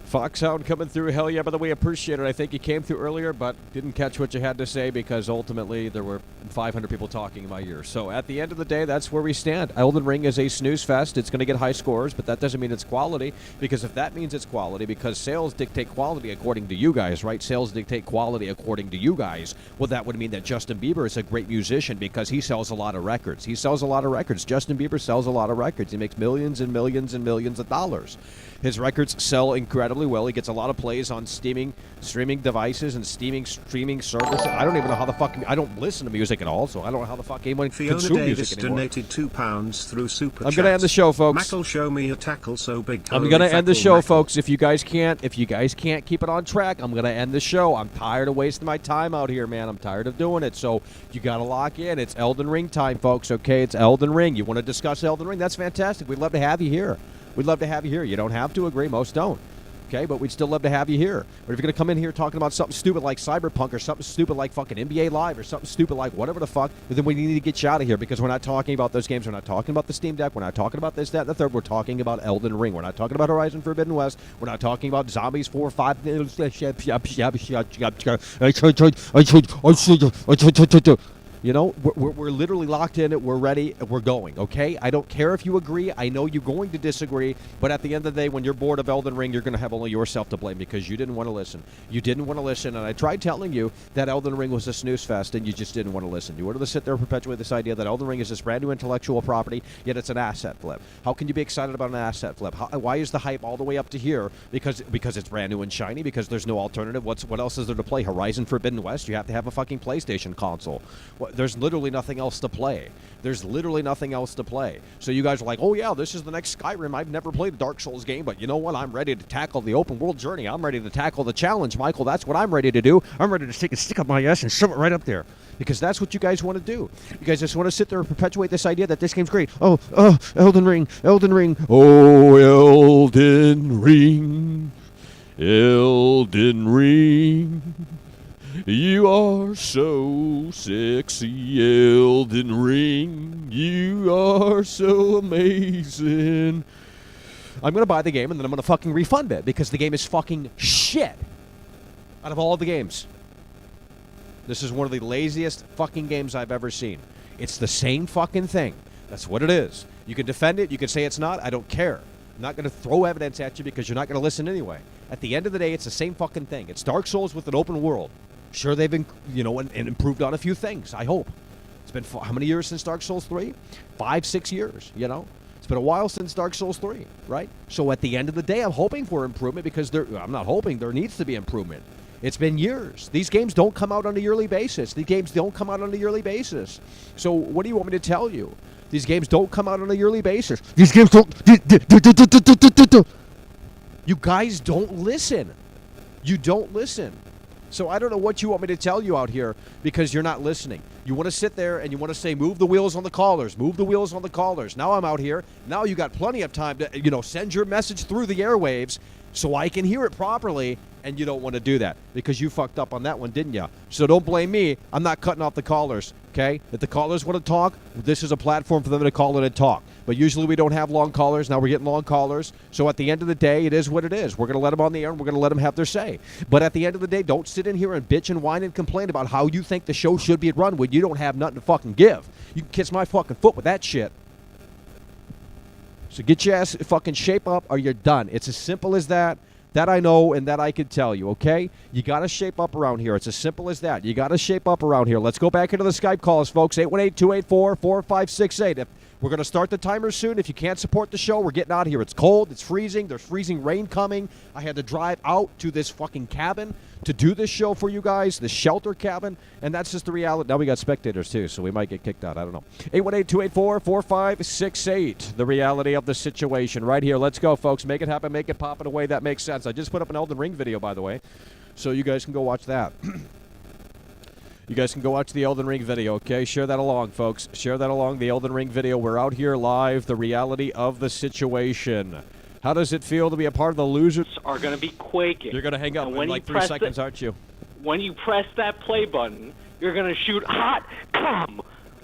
Foxhound coming through. Hell yeah, by the way, appreciate it. I think you came through earlier, but didn't catch what you had to say because ultimately there were 500 people talking in my ear. So at the end of the day, that's where we stand. Elden Ring is a snooze fest. It's going to get high scores, but that doesn't mean it's quality because if that means it's quality, because sales dictate quality according to you guys, right? Sales dictate quality according to you guys. Well, that would mean that Justin Bieber is a great musician because he sells a lot of records. He sells a lot of records. Justin Bieber sells a lot of records. He makes millions and millions and millions of dollars. His records sell incredibly well. He gets a lot of plays on streaming devices and streaming services. I don't even know how the fuck... I don't listen to music at all, so I don't know how the fuck anyone Fiona consumes Davis music anymore. donated £2 through Super Chat. I'm going to end the show, folks. Mack'll show me a tackle so big. I'm going to end the show, folks. If you guys can't keep it on track, I'm going to end the show. I'm tired of wasting my time out here, man. I'm tired of doing it. So you got to lock in. It's Elden Ring time, folks, okay? It's Elden Ring. You want to discuss Elden Ring? That's fantastic. We'd love to have you here. We'd love to have you here. You don't have to agree. Most don't. Okay, but we'd still love to have you here. But if you're going to come in here talking about something stupid like Cyberpunk or something stupid like fucking NBA Live or something stupid like whatever the fuck, then we need to get you out of here because we're not talking about those games. We're not talking about the Steam Deck. We're not talking about this, that, and the third. We're talking about Elden Ring. We're not talking about Horizon Forbidden West. We're not talking about Zombies 4, 5... You know, we're literally locked in. We're ready. We're going, okay? I don't care if you agree. I know you're going to disagree. But at the end of the day, when you're bored of Elden Ring, you're going to have only yourself to blame because you didn't want to listen. You didn't want to listen. And I tried telling you that Elden Ring was a snooze fest, and you just didn't want to listen. You wanted to sit there and perpetuate this idea that Elden Ring is this brand new intellectual property, yet it's an asset flip. How can you be excited about an asset flip? Why is the hype all the way up to here? Because it's brand new and shiny, because there's no alternative. What else is there to play? Horizon Forbidden West? You have to have a fucking PlayStation console. There's literally nothing else to play. There's literally nothing else to play. So you guys are like, oh yeah, this is the next Skyrim. I've never played a Dark Souls game, but you know what? I'm ready to tackle the open world journey. I'm ready to tackle the challenge, Michael. That's what I'm ready to do. I'm ready to stick a stick up my ass and shove it right up there. Because that's what you guys want to do. You guys just want to sit there and perpetuate this idea that this game's great. Oh, Elden Ring, Elden Ring. Oh, Elden Ring, Elden Ring. You are so sexy, Elden Ring. You are so amazing. I'm going to buy the game, and then I'm going to fucking refund it, because the game is fucking shit. Out of all the games. This is one of the laziest fucking games I've ever seen. It's the same fucking thing. That's what it is. You can defend it. You can say it's not. I don't care. I'm not going to throw evidence at you because you're not going to listen anyway. At the end of the day, it's the same fucking thing. It's Dark Souls with an open world. Sure, they've been, and improved on a few things, I hope. It's been, how many years since Dark Souls 3? 5, 6 years, It's been a while since Dark Souls 3, right? So at the end of the day, I'm hoping for improvement, because I'm not hoping, there needs to be improvement. It's been years. These games don't come out on a yearly basis. These games don't come out on a yearly basis. So what do you want me to tell you? These games don't come out on a yearly basis. These games don't... You guys don't listen. You don't listen. So I don't know what you want me to tell you out here, because you're not listening. You want to sit there and you want to say, move the wheels on the callers, move the wheels on the callers. Now I'm out here. Now you got plenty of time to, send your message through the airwaves so I can hear it properly, and you don't want to do that because you fucked up on that one, didn't you? So don't blame me. I'm not cutting off the callers, okay? If the callers want to talk, this is a platform for them to call in and talk. But usually we don't have long callers. Now we're getting long callers. So at the end of the day, it is what it is. We're going to let them on the air, and we're going to let them have their say. But at the end of the day, don't sit in here and bitch and whine and complain about how you think the show should be run when you don't have nothing to fucking give. You can kiss my fucking foot with that shit. So get your ass fucking shape up, or you're done. It's as simple as that. That I know, and that I can tell you, okay? You got to shape up around here. It's as simple as that. You got to shape up around here. Let's go back into the Skype calls, folks. 818-284-4568. We're going to start the timer soon. If you can't support the show, we're getting out of here. It's cold. It's freezing. There's freezing rain coming. I had to drive out to this fucking cabin to do this show for you guys, this shelter cabin, and that's just the reality. Now we got spectators, too, so we might get kicked out. I don't know. 818-284-4568. The reality of the situation right here. Let's go, folks. Make it happen. Make it pop in a way that makes sense. I just put up an Elden Ring video, by the way, so you guys can go watch that. You guys can go watch the Elden Ring video, okay? Share that along, folks. Share that along, the Elden Ring video. We're out here live, the reality of the situation. How does it feel to be a part of the losers? Are going to be quaking. You're going to hang up in like 3 seconds, aren't you? When you press that play button, you're going to shoot hot cum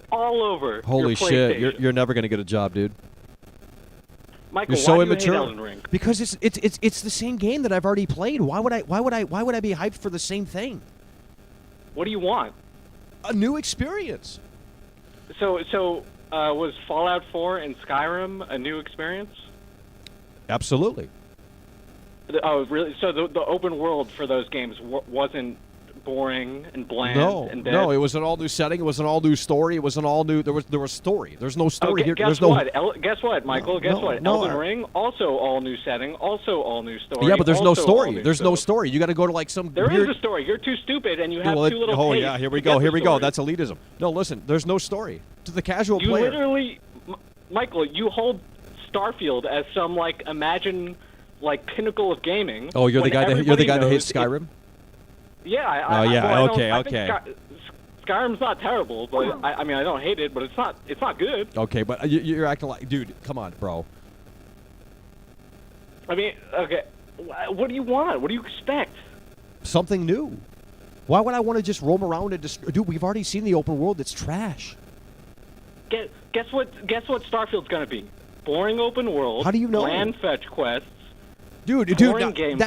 all over Holy your shit, you're never going to get a job, dude. Michael, you're so why immature. Do you hate Elden Ring? Because it's the same game that I've already played. Why would I be hyped for the same thing? What do you want? A new experience. So was Fallout 4 and Skyrim a new experience? Absolutely. Oh, really? So the open world for those games wasn't boring and bland and dead? No, it was an all new setting. It was an all new story. It was an all new. There was story. There's no story here. Guess what, Michael? Guess what? Elden Ring, also all new setting, also all new story. Yeah, but there's no story. There's no story. You got to go to like some. There is a story. You're too stupid, and you have too little. Oh yeah, here we go. Here we go. That's elitism. No, listen. There's no story to the casual player. You literally, Michael, you hold Starfield as some pinnacle of gaming. Oh, you're the guy that hates Skyrim. Yeah. Okay. Skyrim's not terrible, but I don't hate it, but it's not good. Okay, but you're acting like, dude, come on, bro. Okay, what do you want? What do you expect? Something new. Why would I want to just roam around and dude, we've already seen the open world. It's trash. Guess what Starfield's gonna be? Boring open world. How do you know? Land fetch quests. Dude, boring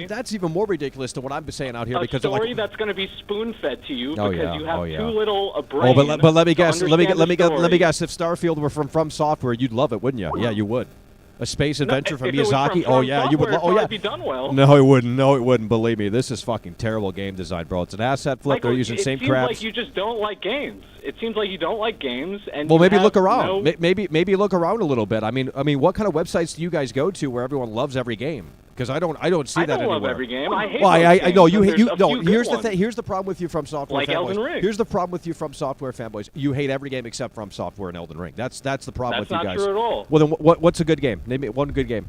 that's even more ridiculous than what I'm saying out here a because story that's going to be spoon-fed to you Oh, because yeah. you have Oh, yeah. too little a brain. but let me guess. to Let me understand the guess. If Starfield were from Software, you'd love it, wouldn't you? Yeah, you would. A space adventure from if it was Miyazaki. from Oh yeah, you would. Software, Oh yeah. it'd be done well. No, it wouldn't. No, it wouldn't. Believe me, this is fucking terrible game design, bro. It's an asset flip. Michael, They're using same It crap. seems like you just don't like games. It seems like you don't like games, and Well, you maybe have look around. no- Maybe look around a little bit. I mean, what kind of websites do you guys go to where everyone loves every game? Because I don't see I that don't anywhere. love every game. I hate Well, those I games, know and you. there's a No, few good here's the ones. thing. Here's the problem with you from Software Like fanboys. Elden Ring. Here's the problem with you from Software fanboys. You hate every game except from Software and Elden Ring. That's the problem That's with you not guys. true at all. Well, then what's a good game? Name me one good game.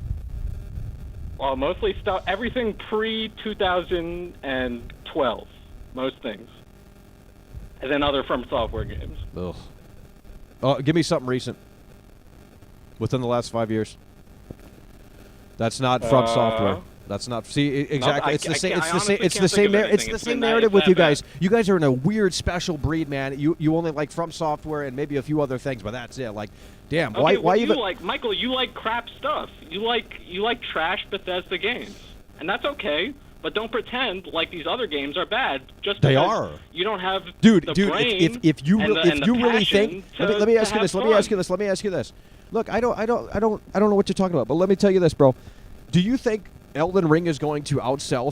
Well, mostly stuff. Everything pre-2012. Most things. And then other From Software games. Ugh. Oh, give me something recent. Within the last 5 years. That's not from Software. That's not. See, exactly. It's the same. It's the same. It's the same. It's the same narrative with you guys. You guys are in a weird, special breed, man. You only like From Software and maybe a few other things, but that's it. Like, damn. Okay, Why you even? like Michael? You like crap stuff. You like trash Bethesda games, and that's okay. But don't pretend like these other games are bad just They because are. you don't have Dude, the dude. brain If you and if the you really passion think, to- let me ask to you this. have Let me ask fun. you this. Let me ask you this. Look, I don't know what you're talking about, but let me tell you this, bro. Do you think Elden Ring is going to outsell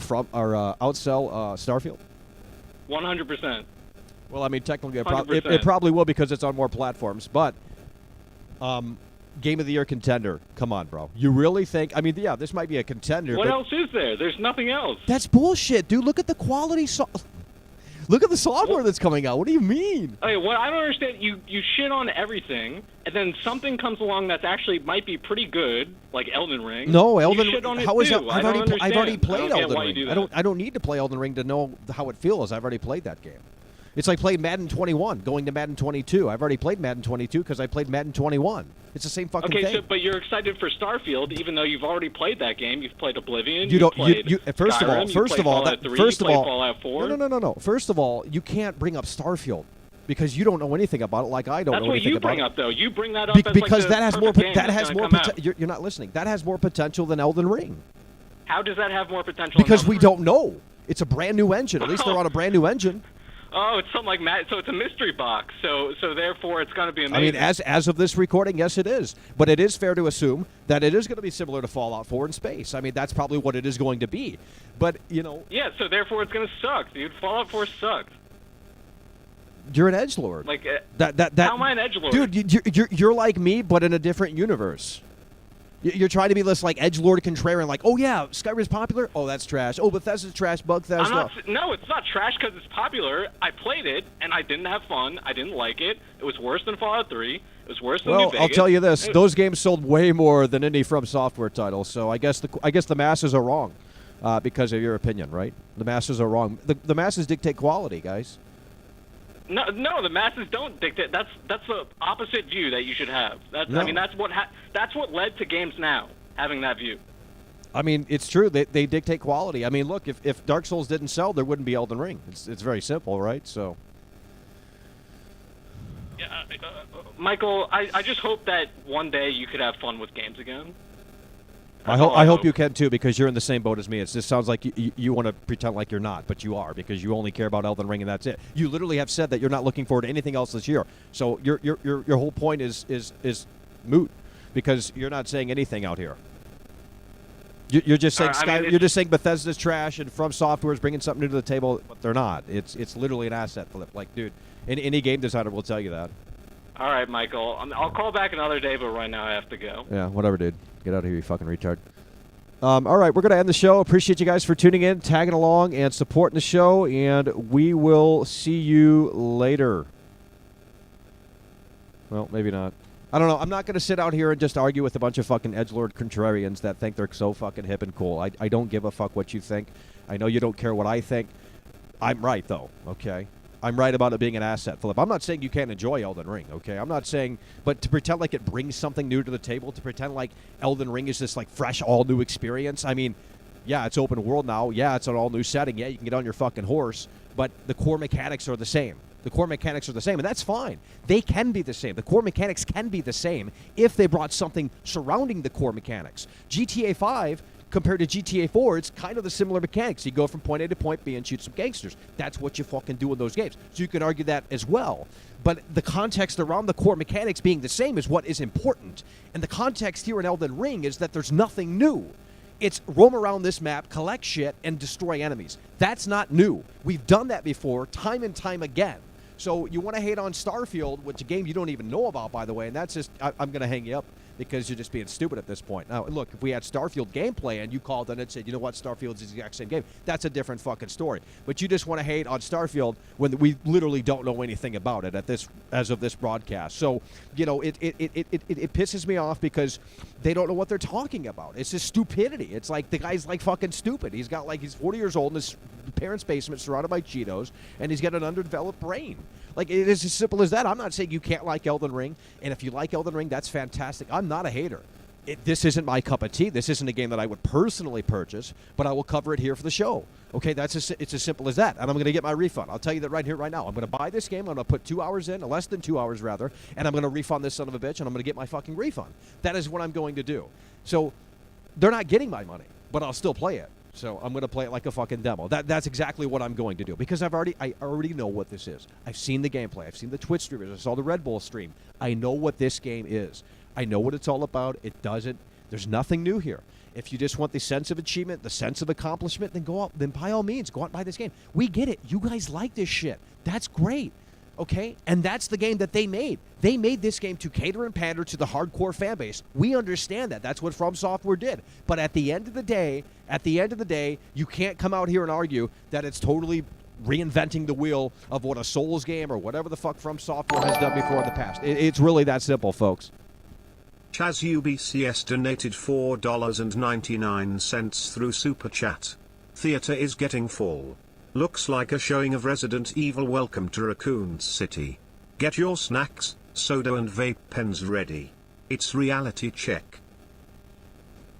Starfield? 100%. Well, I mean, technically, it 100%. probably will because it's on more platforms. But, Game of the Year contender. Come on, bro. You really think? I mean, yeah, this might be a contender. What but else is there? There's nothing else. That's bullshit, dude. Look at the quality. Look at the software that's coming out. What do you mean? Okay, what I don't understand, you shit on everything, and then something comes along that's actually might be pretty good, like Elden Ring. No, Elden You Ring. shit on it How is too. that? I don't I've already understand. played I don't get Elden why you Ring. do that. I don't need to play Elden Ring to know how it feels. I've already played that game. It's like playing Madden 21, going to Madden 22. I've already played Madden 22 because I played Madden 21. It's the same fucking Okay, thing. but you're excited for Starfield, even though you've already played that game. You've played Oblivion. You don't. Played First of all, Skyrim, you first played of all, Fallout 3, first you of played all, Fallout 4. no. First of all, you can't bring up Starfield because you don't know anything about it, like I don't That's know what anything you about bring it. up, though. You bring that up as because like the that has more. perfect game That that's has gonna more. come out. You're not listening. That has more potential than Elden Ring How does that have more potential? because than we don't know. It's a brand new engine. At least they're on a brand new engine. Oh, it's something like so it's a mystery box. So therefore it's going to be amazing. I mean, as of this recording, yes, it is. But it is fair to assume that it is going to be similar to Fallout 4 in space. I mean, that's probably what it is going to be. But, you know... Yeah, so therefore it's going to suck, dude. Fallout 4 sucked. You're an edgelord. Like, that, how am I an edgelord? Dude, you're like me, but in a different universe. You're trying to be this, like, edgelord contrarian, like, oh, yeah, Skyrim's popular? Oh, that's trash. Oh, Bethesda's trash. Bethesda. No, it's not trash because it's popular. I played it, and I didn't have fun. I didn't like it. It was worse than Fallout 3. It was worse than New Well, Vegas. I'll tell you this. Those games sold way more than any From Software title, so I guess the masses are wrong because of your opinion, right? The masses are wrong. The masses dictate quality, guys. No, the masses don't dictate. That's the opposite view that you should have. No. I mean, that's what led to games now having that view. I mean, it's true. They dictate quality. I mean, look, if Dark Souls didn't sell, there wouldn't be Elden Ring. It's very simple, right? So, Yeah, Michael, I just hope that one day you could have fun with games again. I hope you can too, because you're in the same boat as me. It just sounds like you want to pretend like you're not, but you are, because you only care about Elden Ring and that's it. You literally have said that you're not looking forward to anything else this year. So your whole point is moot, because you're not saying anything out here. You're just saying you're just saying Bethesda's trash and From Software is bringing something new to the table, but they're not. It's literally an asset flip. Like, dude, any game designer will tell you that. All right, Michael. I'll call back another day, but right now I have to go. Yeah, whatever, dude. Get out of here, you fucking retard. All right, we're going to end the show. Appreciate you guys for tuning in, tagging along, and supporting the show, and we will see you later. Well, maybe not. I don't know. I'm not going to sit out here and just argue with a bunch of fucking edgelord contrarians that think they're so fucking hip and cool. I don't give a fuck what you think. I know you don't care what I think. I'm right, though, okay? I'm right about it being an asset flip. I'm not saying you can't enjoy Elden Ring, okay? I'm not saying, but to pretend like it brings something new to the table, to pretend like Elden Ring is this like fresh, all new experience. I mean, yeah, it's open world now. Yeah, it's an all new setting. Yeah, you can get on your fucking horse, but the core mechanics are the same. The core mechanics are the same, and that's fine. They can be the same. The core mechanics can be the same if they brought something surrounding the core mechanics. GTA 5 compared to GTA 4, it's kind of the similar mechanics. You go from point A to point B and shoot some gangsters. That's what you fucking do in those games. So you can argue that as well. But the context around the core mechanics being the same is what is important. And the context here in Elden Ring is that there's nothing new. It's roam around this map, collect shit, and destroy enemies. That's not new. We've done that before, time and time again. So you want to hate on Starfield, which is a game you don't even know about, by the way, and that's just, I'm going to hang you up because you're just being stupid at this point. Now, look, if we had Starfield gameplay and you called in and said, you know what, Starfield's the exact same game, that's a different fucking story. But you just want to hate on Starfield when we literally don't know anything about it as of this broadcast. So, you know, it pisses me off because they don't know what they're talking about. It's just stupidity. It's like the guy's like fucking stupid. He's 40 years old in his parents' basement surrounded by Cheetos, and he's got an underdeveloped brain. Like, it is as simple as that. I'm not saying you can't like Elden Ring, and if you like Elden Ring, that's fantastic. I'm not a hater. This isn't my cup of tea. This isn't a game that I would personally purchase, but I will cover it here for the show. Okay, it's as simple as that, and I'm going to get my refund. I'll tell you that right here, right now. I'm going to buy this game. I'm going to put 2 hours in, less than 2 hours, rather, and I'm going to refund this son of a bitch, and I'm going to get my fucking refund. That is what I'm going to do. So they're not getting my money, but I'll still play it. So I'm going to play it like a fucking demo. That's exactly what I'm going to do because I already know what this is. I've seen the gameplay. I've seen the Twitch streamers. I saw the Red Bull stream. I know what this game is. I know what it's all about. There's nothing new here. If you just want the sense of achievement, the sense of accomplishment, then by all means, go out and buy this game. We get it. You guys like this shit. That's great. Okay? And that's the game that they made. They made this game to cater and pander to the hardcore fan base. We understand that. That's what From Software did. But at the end of the day, you can't come out here and argue that it's totally reinventing the wheel of what a Souls game or whatever the fuck From Software has done before in the past. It's really that simple, folks. Chaz UBCS donated $4.99 through Super Chat. Theater is getting full. Looks like a showing of Resident Evil. Welcome to Raccoon City. Get your snacks, soda and vape pens ready. It's reality check.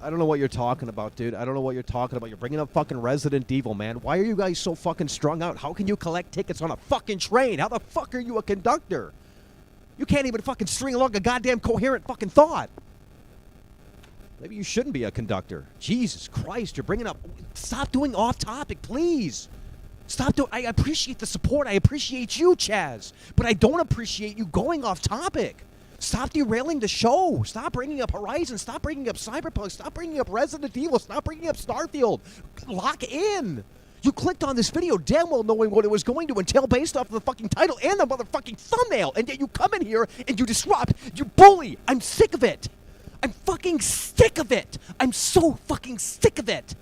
I don't know what you're talking about, dude. I don't know what you're talking about. You're bringing up fucking Resident Evil, man. Why are you guys so fucking strung out? How can you collect tickets on a fucking train? How the fuck are you a conductor? You can't even fucking string along a goddamn coherent fucking thought. Maybe you shouldn't be a conductor. Jesus Christ, you're bringing up... Stop doing off topic, please. Stop doing... I appreciate the support. I appreciate you, Chaz. But I don't appreciate you going off topic. Stop derailing the show. Stop bringing up Horizon. Stop bringing up Cyberpunk. Stop bringing up Resident Evil. Stop bringing up Starfield. Lock in. You clicked on this video damn well knowing what it was going to entail based off of the fucking title and the motherfucking thumbnail. And yet you come in here and you disrupt. You bully. I'm sick of it. I'm fucking sick of it. I'm so fucking sick of it.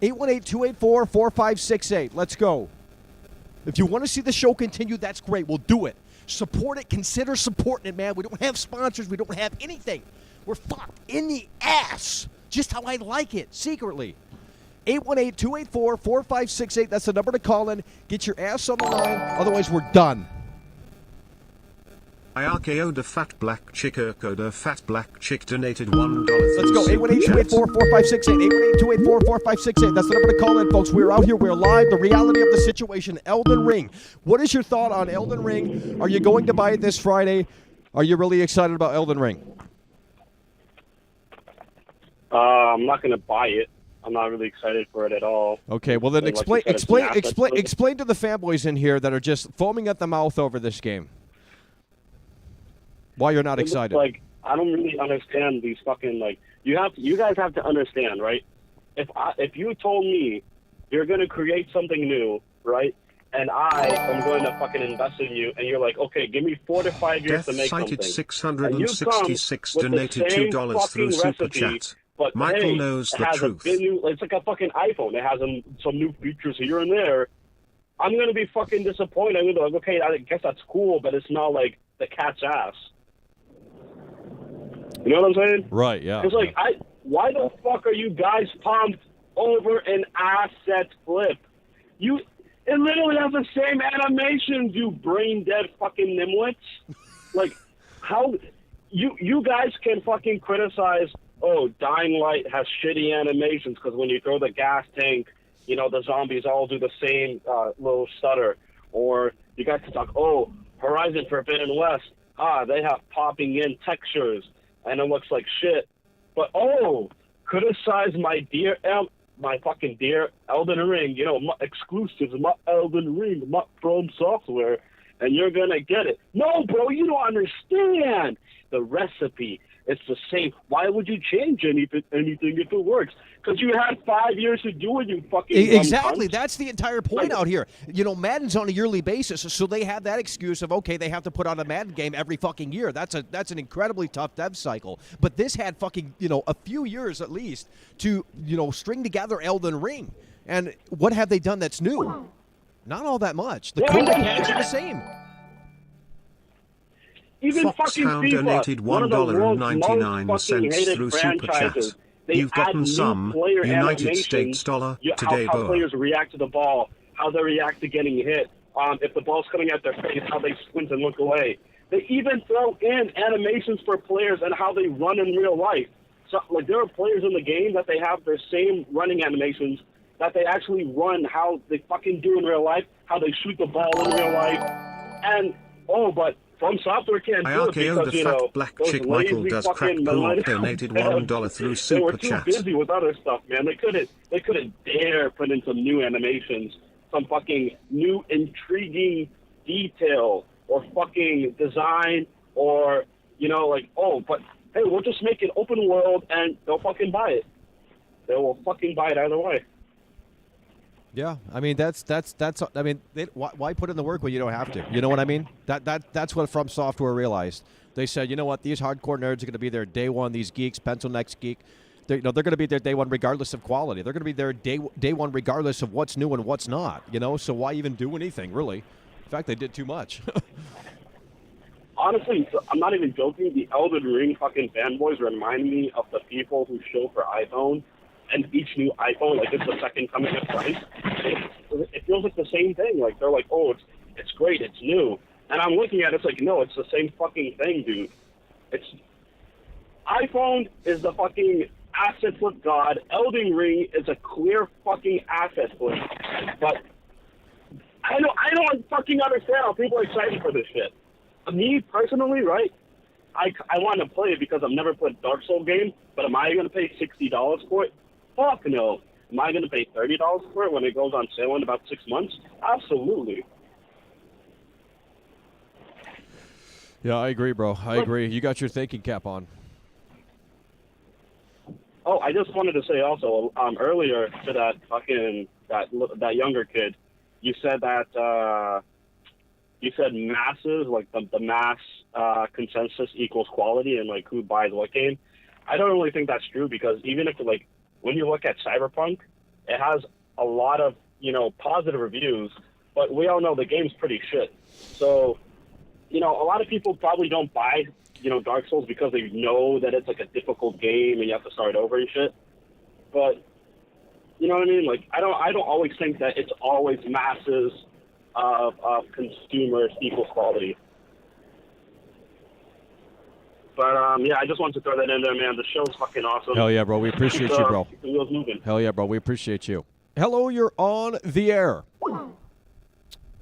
818-284-4568. Let's go. If you want to see the show continue, that's great. We'll do it. Support it. Consider supporting it, man. We don't have sponsors. We don't have anything. We're fucked in the ass. Just how I like it, secretly. 818-284-4568. That's the number to call in. Get your ass on the line. Otherwise, we're done. IRKO the fat black chick the fat black chick donated $1. Let's go. 818-284-4568. 818-284-4568. That's the number to call in, folks. We're out here. We're live. The reality of the situation. Elden Ring. What is your thought on Elden Ring? Are you going to buy it this Friday? Are you really excited about Elden Ring? I'm not going to buy it. I'm not really excited for it at all. Okay, well then explain to the fanboys in here that are just foaming at the mouth over this game why you're not excited. Like, I don't really understand these fucking, like, you guys have to understand, right? If you told me you're going to create something new, right? And I am going to fucking invest in you, and you're like, okay, give me 4 to 5 years to make something. Death cited 666 donated $2 through Super Chat. But Michael hey, knows the it has truth. It's like a fucking iPhone. It has some new features here and there. I'm going to be fucking disappointed. I'm going to be like, okay, I guess that's cool, but it's not like the cat's ass. You know what I'm saying? Right, yeah. It's like, why the fuck are you guys pumped over an asset flip? It literally has the same animations, you brain-dead fucking nimwits. Like, how... You guys can fucking criticize, oh, Dying Light has shitty animations because when you throw the gas tank, you know, the zombies all do the same little stutter. Or you guys can talk, oh, Horizon Forbidden West, they have popping in textures. and it looks like shit. But criticize my fucking dear Elden Ring, my exclusives, my Elden Ring, my Chrome software, and you're gonna get it. No, bro, you don't understand. The recipe, it's the same. Why would you change anything if it works? Because you had 5 years to do it, you fucking Exactly. cunt. That's the entire point out here. Madden's on a yearly basis, so they have that excuse of, okay, they have to put out a Madden game every fucking year. That's an incredibly tough dev cycle. But this had fucking, a few years at least to, string together Elden Ring. And what have they done that's new? Not all that much. The core mechanics are the same. Even fucking Foxhound FIFA, donated one of the world's most fucking $1.99 hated through Super Chat. franchises. They You've add gotten new some player United animations, States dollar today, how Boa. players react to the ball, how they react to getting hit, if the ball's coming at their face, how they squint and look away. They even throw in animations for players and how they run in real life. So, there are players in the game that they have their same running animations that they actually run how they fucking do in real life, how they shoot the ball in real life. And, but From Software can't do it IRKO because, the fat black those chick Michael lazy does crack fucking co-op donated $1 through they Super were too Chat. busy with other stuff, man. They couldn't dare put in some new animations, some fucking new intriguing detail or fucking design or, but hey, we'll just make it open world and they'll fucking buy it. They will fucking buy it either way. Yeah, I mean that's. I mean, why put in the work when you don't have to? You know what I mean? That's what From Software realized. They said, you know what, these hardcore nerds are going to be there day one. These geeks, pencil necks geek, they're going to be there day one regardless of quality. They're going to be there day one regardless of what's new and what's not. So why even do anything really? In fact, they did too much. Honestly, I'm not even joking. The Elden Ring fucking fanboys remind me of the people who show for iPhone. And each new iPhone, it's the second coming of Christ. It feels like the same thing. They're like, it's great, it's new. And I'm looking at it, it's like, no, it's the same fucking thing, dude. iPhone is the fucking asset flip god. Elden Ring is a clear fucking asset flip. But I don't fucking understand how people are excited for this shit. Me, personally, right? I want to play it because I've never played Dark Souls game, but am I going to pay $60 for it? Fuck no. Am I going to pay $30 for it when it goes on sale in about 6 months? Absolutely. Yeah, I agree, bro. I agree. You got your thinking cap on. Oh, I just wanted to say also, earlier to that fucking, that younger kid, you said that, you said masses, the mass consensus equals quality and, who buys what game. I don't really think that's true because even if, when you look at Cyberpunk, it has a lot of, positive reviews, but we all know the game's pretty shit. So, a lot of people probably don't buy, Dark Souls because they know that it's, a difficult game and you have to start over and shit. But, you know what I mean? I don't always think that it's always masses of consumers equals quality. But, I just wanted to throw that in there, man. The show's fucking awesome. Hell yeah, bro. We appreciate you, bro. Keep the wheels moving. Hell yeah, bro. We appreciate you. Hello, you're on the air.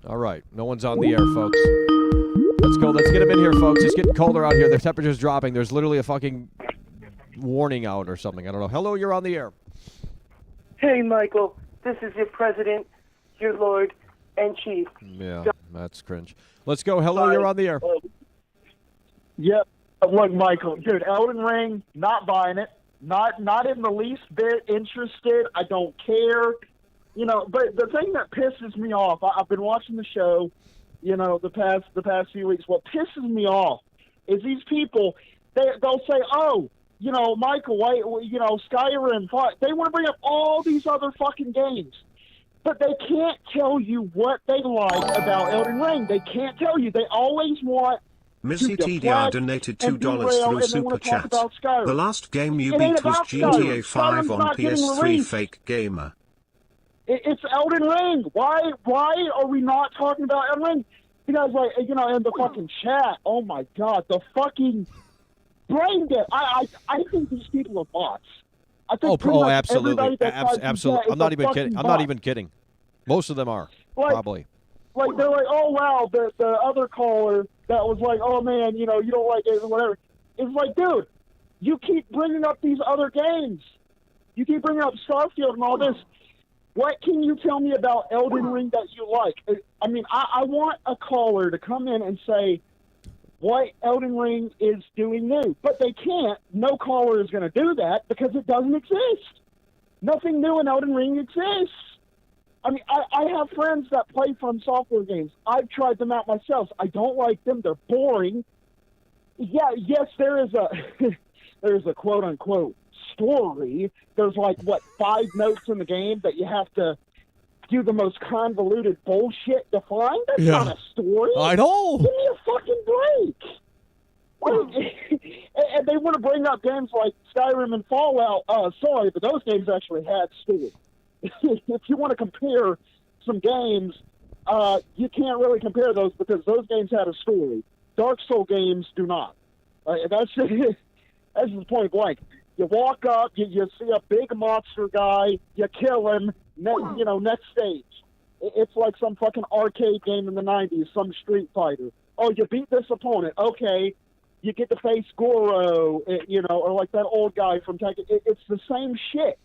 All right. No one's on the air, folks. Let's go. Let's get them in here, folks. It's getting colder out here. The temperature's dropping. There's literally a fucking warning out or something. I don't know. Hello, you're on the air. Hey, Michael. This is your president, your lord, and chief. Yeah, that's cringe. Let's go. Hello, you're on the air. Yep. Look, Michael, dude, Elden Ring, not buying it. Not in the least bit interested. I don't care. But the thing that pisses me off, I've been watching the show, the past few weeks. What pisses me off is these people, they'll say, Michael, why, Skyrim, they want to bring up all these other fucking games. But they can't tell you what they like about Elden Ring. They can't tell you. They always want Missy TDR donated $2 through Super Chat. The last game you beat was GTA 5 on PS3 Fake Gamer. It's Elden Ring. Why are we not talking about Elden Ring? Because, in the fucking chat, oh my God, the fucking brain dead. I think these people are bots. I think absolutely. Absolutely. I'm not even kidding. I'm not even kidding. Most of them are, probably. They're like, oh, wow, the other caller that was like, oh, man, you don't like it or whatever. It's like, dude, You keep bringing up these other games. You keep bringing up Starfield and all this. What can you tell me about Elden Ring that you like? I mean, I want a caller to come in and say what Elden Ring is doing new. But they can't. No caller is going to do that because it doesn't exist. Nothing new in Elden Ring exists. I mean, I have friends that play From Software games. I've tried them out myself. I don't like them. They're boring. Yeah, yes, there is a quote-unquote story. There's like, 5 notes in the game that you have to do the most convoluted bullshit to find? That's not a story. I know. Give me a fucking break. And they want to bring up games like Skyrim and Fallout. Sorry, but those games actually had story. If you want to compare some games, you can't really compare those because those games had a story. Dark Soul games do not. That's just point blank. You walk up, you see a big monster guy, you kill him, next stage. It's like some fucking arcade game in the 90s, some Street Fighter. Oh, you beat this opponent. Okay, you get to face Goro, or like that old guy from Tekken. It's the same shit.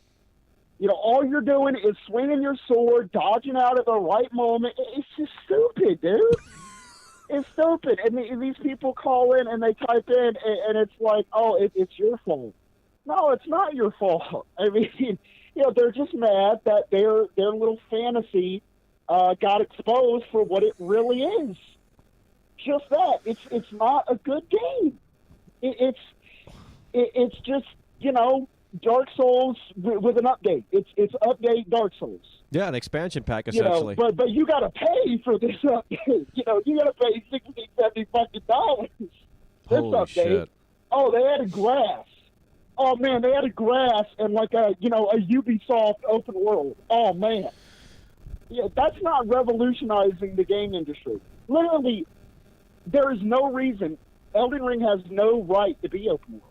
All you're doing is swinging your sword, dodging out at the right moment. It's just stupid, dude. It's stupid. And these people call in and they type in, and it's like, oh, it's your fault. No, it's not your fault. I mean, they're just mad that their little fantasy got exposed for what it really is. Just that. It's not a good game. It's just, Dark Souls with an update. It's update Dark Souls. Yeah, an expansion pack essentially. But you got to pay for this update. You got to pay $60, $70 fucking dollars. This Holy update. shit. Oh, they added grass. Oh man, they added grass and like a Ubisoft open world. Oh man, yeah, that's not revolutionizing the game industry. Literally, there is no reason Elden Ring has no right to be open world.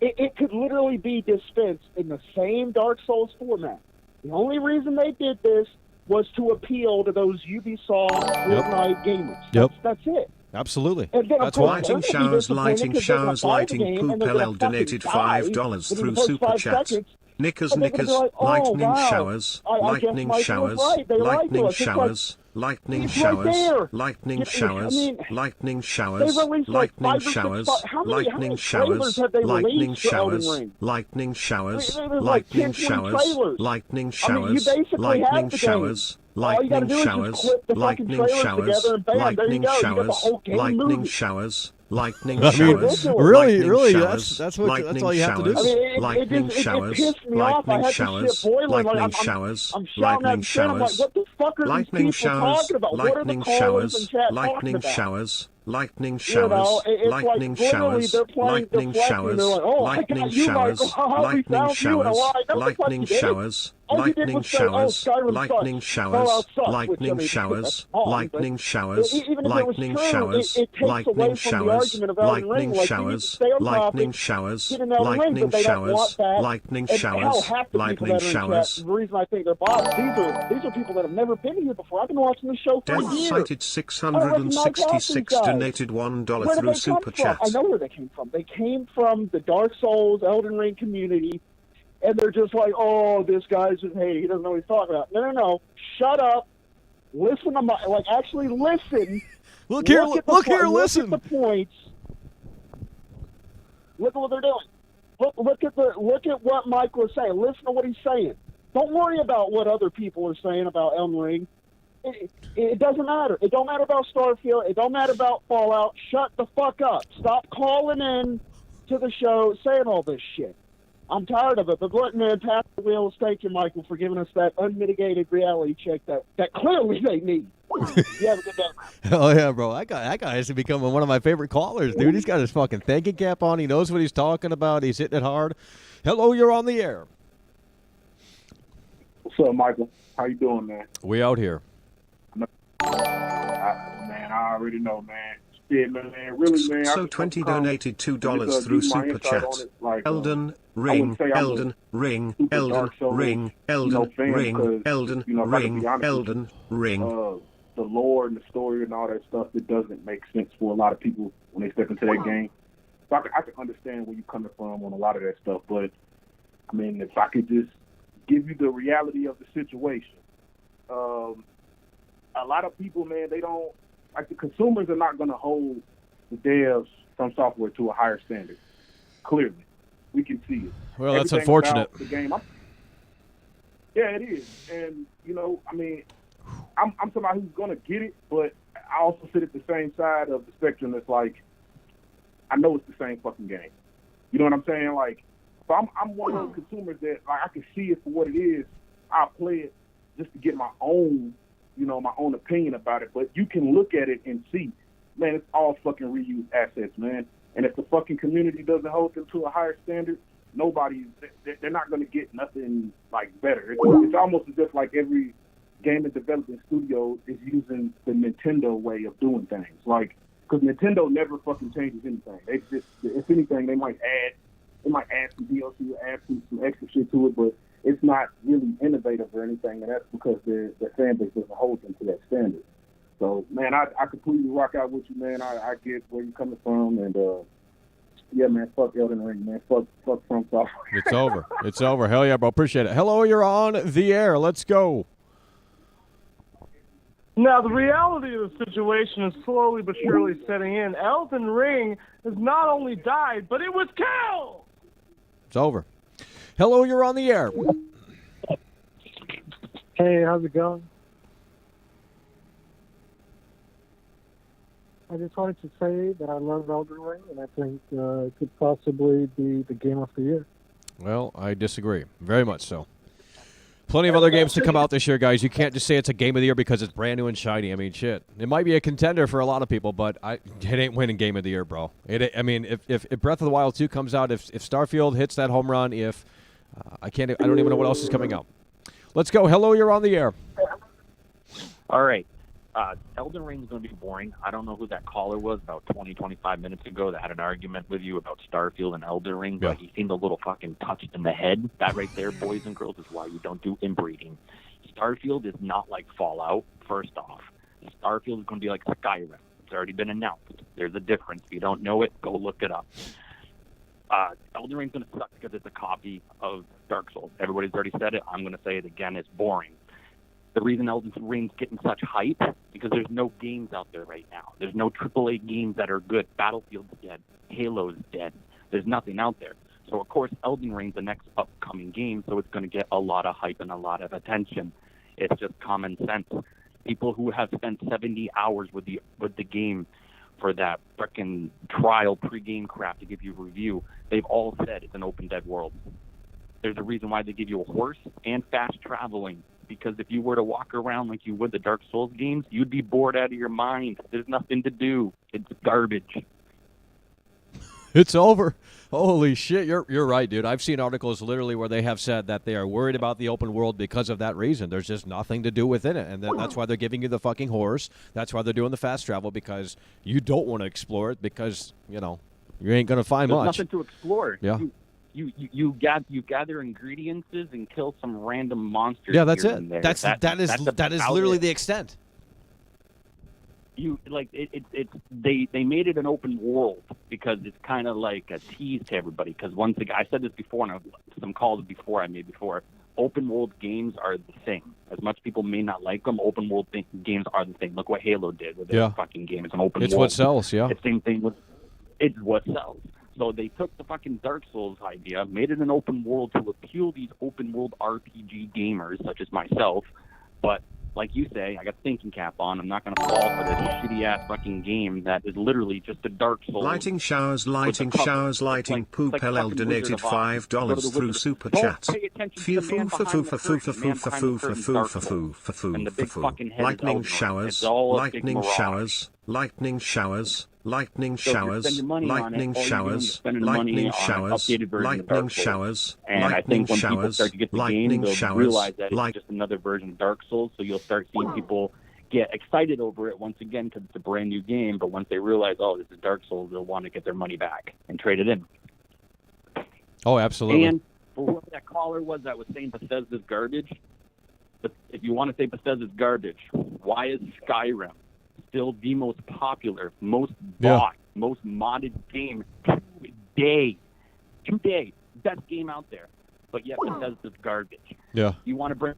It could literally be dispensed in the same Dark Souls format. The only reason they did this was to appeal to those Ubisoft Fortnite gamers. That's it. Absolutely. That's why. Lighting showers, poop. LL donated $5 through Super Chat. Knickers, lightning showers, lightning showers, lightning showers, lightning showers, lightning showers, lightning showers, lightning showers, lightning showers, lightning showers, lightning showers, lightning showers, lightning showers, lightning showers. Lightning showers, lightning showers, lightning showers, lightning showers, lightning showers. Really, showers, that's all you have to do. Lightning showers, lightning showers, lightning showers, lightning showers, lightning showers, lightning showers, lightning showers. Lightning showers, lightning showers, lightning showers, lightning showers, lightning showers, lightning showers, lightning showers, lightning showers, lightning showers, lightning showers, lightning showers, lightning showers, lightning showers, lightning showers, lightning showers, lightning showers, lightning showers. The reason I think they're bots, these are people that have never been here before. I've been watching the show for years. Cited 666 donated $1 through Super Chat. I know where they came from. They came from the Dark Souls, Elden Ring community, and they're just like, oh, this guy's just, hey, he doesn't know what he's talking about. No. Shut up. Listen to actually listen. Look here, listen. Look at the points. Look at what they're doing. Look at what Mike was saying. Listen to what he's saying. Don't worry about what other people are saying about Elden Ring. It doesn't matter. It don't matter about Starfield. It don't matter about Fallout. Shut the fuck up. Stop calling in to the show saying all this shit. I'm tired of it. But Glutton Man, pass the wheels. Thank you, Michael, for giving us that unmitigated reality check that clearly they need. You have a good day. Oh yeah, bro. That guy is becoming one of my favorite callers, dude. He's got his fucking thinking cap on. He knows what he's talking about. He's hitting it hard. Hello, you're on the air. What's up, Michael? How you doing, man? We out here. Man, I already know, man. Shit, man, really, man. So 20 donated $2 through Super Chat. Elden Ring, Elden Ring, Elden Ring, Elden Ring, Elden Ring, Elden Ring. The lore and the story and all that stuff, it doesn't make sense for a lot of people when they step into that game. So I can understand where you're coming from on a lot of that stuff. But, I mean, if I could just give you the reality of the situation, a lot of people, man, they don't, like the consumers are not going to hold the devs from software to a higher standard. Clearly. We can see it. Well, that's Everything unfortunate. about the game, yeah, it is. And, you know, I mean, I'm somebody who's going to get it, but I also sit at the same side of the spectrum that's like, I know it's the same fucking game. You know what I'm saying? Like, so I'm one of those consumers that, like, I can see it for what it is. I'll play it just to get my own, you know, my own opinion about it. But you can look at it and see, man, it's all fucking reused assets, man. And if the fucking community doesn't hold them to a higher standard, they're not going to get nothing, like, better. It's almost as if, like, every game and development studio is using the Nintendo way of doing things. Like, because Nintendo never fucking changes anything. They just, if anything, they might add some DLC or add some extra shit to it, but it's not really innovative or anything, and that's because their fan base doesn't hold them to that standard. So, man, I completely rock out with you, man. I get where you're coming from, and yeah, man, fuck Elden Ring, man. Fuck From Software. It's over. It's over. Hell yeah, bro. Appreciate it. Hello, you're on the air. Let's go. Now, the reality of the situation is slowly but surely setting in. Elden Ring has not only died, but it was killed! It's over. Hello, you're on the air. Hey, how's it going? I just wanted to say that I love Elden Ring, and I think it could possibly be the game of the year. Well, I disagree. Very much so. Plenty of other games to come out this year, guys. You can't just say it's a game of the year because it's brand new and shiny. I mean, shit. It might be a contender for a lot of people, but it ain't winning game of the year, bro. I mean, if Breath of the Wild 2 comes out, if Starfield hits that home run, I don't even know what else is coming out. Let's go. Hello, you're on the air. All right. Elden Ring is going to be boring. I don't know who that caller was about 20, 25 minutes ago that had an argument with you about Starfield and Elden Ring, but he seemed a little fucking touched in the head. That right there, boys and girls, is why you don't do inbreeding. Starfield is not like Fallout, first off. Starfield is going to be like Skyrim. It's already been announced. There's a difference. If you don't know it, go look it up. Elden Ring's going to suck because it's a copy of Dark Souls. Everybody's already said it. I'm going to say it again. It's boring. The reason Elden Ring's getting such hype because there's no games out there right now. There's no AAA games that are good. Battlefield's dead. Halo's dead. There's nothing out there. So, of course, Elden Ring's the next upcoming game, so it's going to get a lot of hype and a lot of attention. It's just common sense. People who have spent 70 hours with the game for that frickin' trial pre-game crap to give you a review, they've all said it's an open dead world. There's a reason why they give you a horse and fast traveling. Because if you were to walk around like you would the Dark Souls games, you'd be bored out of your mind. There's nothing to do. It's garbage. It's over. Holy shit, you're right, dude. I've seen articles literally where they have said that they are worried about the open world because of that reason. There's just nothing to do within it, and that's why they're giving you the fucking horse. That's why they're doing the fast travel, because you don't want to explore it because, you know, you ain't going to find There's much. Nothing to explore. Yeah. You gather ingredients and kill some random monsters. Yeah, that's here it. and there. That is literally the extent. You like it. They made it an open world because it's kind of like a tease to everybody. Because once again, I said this before, and some calls before I made before. Open world games are the thing. As much people may not like them, open world games are the thing. Look what Halo did with their fucking game. It's an open world. It's what sells. Yeah. The same thing with it's what sells. So they took the fucking Dark Souls idea, made it an open world to appeal these open world RPG gamers such as myself. But like you say, I got thinking cap on. I'm not going to fall for this shitty ass fucking game that is literally just a Dark Souls. Lighting showers, lighting poop. LL donated $5 through super chat. Lightning showers, lightning showers. Lightning showers, lightning showers, lightning showers, lightning showers, lightning showers, and I think when people start to get the game, they'll realize that it's just another version of Dark Souls. So you'll start seeing people get excited over it once again because it's a brand new game. But once they realize, oh, this is Dark Souls, they'll want to get their money back and trade it in. Oh, absolutely. And for whoever that caller was that was saying Bethesda's garbage, but if you want to say Bethesda's garbage, why is Skyrim still the most popular, most bought, most modded game to today. Best game out there. But yet Bethesda's garbage. Yeah. You want to bring...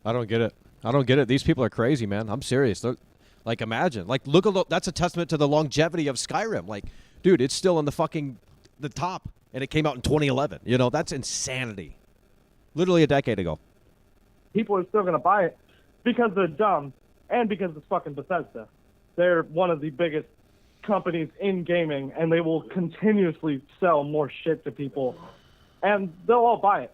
I don't get it. These people are crazy, man. I'm serious. They're, like, imagine. Like, look at that's a testament to the longevity of Skyrim. Like, dude, it's still in the top, and it came out in 2011. You know, that's insanity. Literally a decade ago. People are still going to buy it because they're dumb and because it's fucking Bethesda. They're one of the biggest companies in gaming, and they will continuously sell more shit to people, and they'll all buy it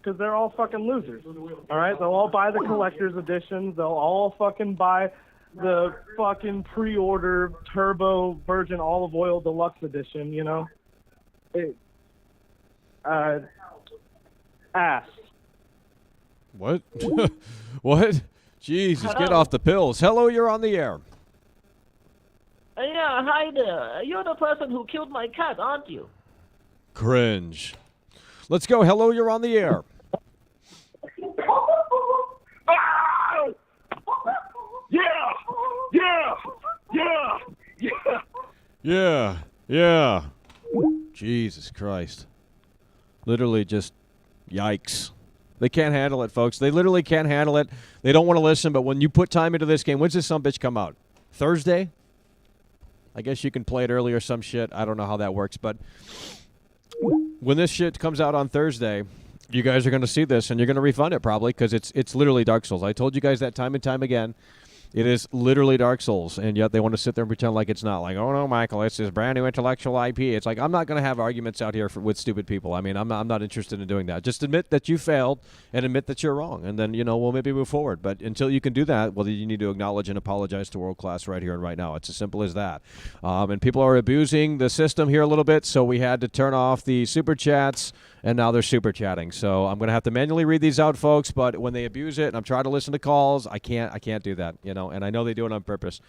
because they're all fucking losers. All right? They'll all buy the collector's editions. They'll all fucking buy the fucking pre-order turbo virgin olive oil deluxe edition, you know? Ass. What? What? Jeez, just get Hello. off the pills. Hello, you're on the air. Yeah, hi there. You're the person who killed my cat, aren't you? Cringe. Let's go. Hello, you're on the air. Yeah. Jesus Christ. Literally just yikes. They can't handle it, folks. They literally can't handle it. They don't want to listen, but when you put time into this game, when's this sumbitch come out? Thursday? I guess you can play it early or some shit. I don't know how that works, but when this shit comes out on Thursday, you guys are going to see this, and you're going to refund it probably because it's literally Dark Souls. I told you guys that time and time again. It is literally Dark Souls, and yet they want to sit there and pretend like it's not. Like, oh, no, Michael, it's this brand new intellectual IP. It's like, I'm not going to have arguments out here with stupid people. I mean, I'm not interested in doing that. Just admit that you failed and admit that you're wrong, and then, we'll maybe move forward. But until you can do that, well, you need to acknowledge and apologize to World Class right here and right now. It's as simple as that. And people are abusing the system here a little bit, so we had to turn off the super chats, and now they're super chatting. So I'm going to have to manually read these out, folks, but when they abuse it and I'm trying to listen to calls, I can't do that, and I know they do it on purpose.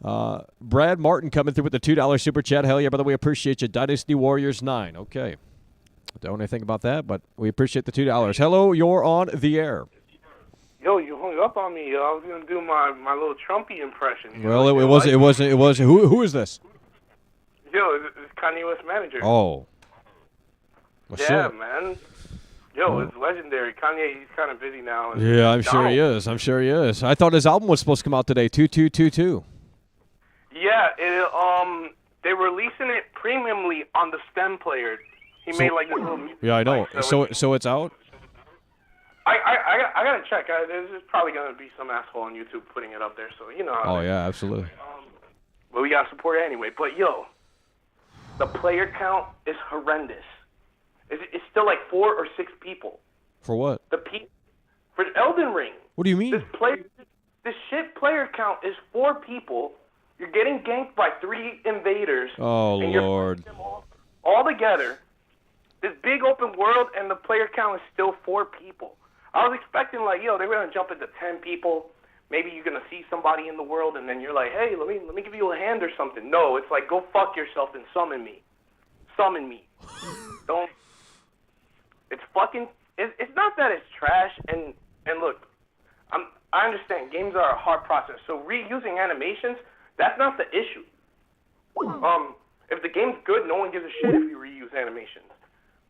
Brad Martin coming through with the $2 super chat. Hell yeah, brother, we appreciate you. Dynasty Warriors 9. Okay. Don't know anything about that, but we appreciate the $2. Hello, you're on the air. Yo, you hung up on me. Yo. I was gonna do my little Trumpy impression. Well, it was. Who is this? Yo, it's Kanye West manager. Oh. Well, yeah, shit. man. Yo, it's legendary. Kanye, he's kind of busy now. And Yeah, I'm sure he is. I thought his album was supposed to come out today, 2222. Yeah, they're releasing it premiumly on the stem player. He made like this little music. Yeah, I know. So it's out? I gotta check. There's probably gonna be some asshole on YouTube putting it up there, so you know. Oh, yeah, absolutely. But we gotta support it anyway. But yo, the player count is horrendous. It's still like 4 or 6 people. For what? For Elden Ring. What do you mean? This shit player count is 4 people. You're getting ganked by 3 invaders. Oh, and you're Lord. putting them all together. This big open world, and the player count is still 4 people. I was expecting they're gonna jump into 10 people. Maybe you're gonna see somebody in the world, and then you're like, hey, let me give you a hand or something. No, it's like, go fuck yourself and summon me. Summon me. Don't. It's fucking. It's not that it's trash, and look, I understand games are a hard process. So reusing animations, that's not the issue. If the game's good, no one gives a shit if you reuse animations.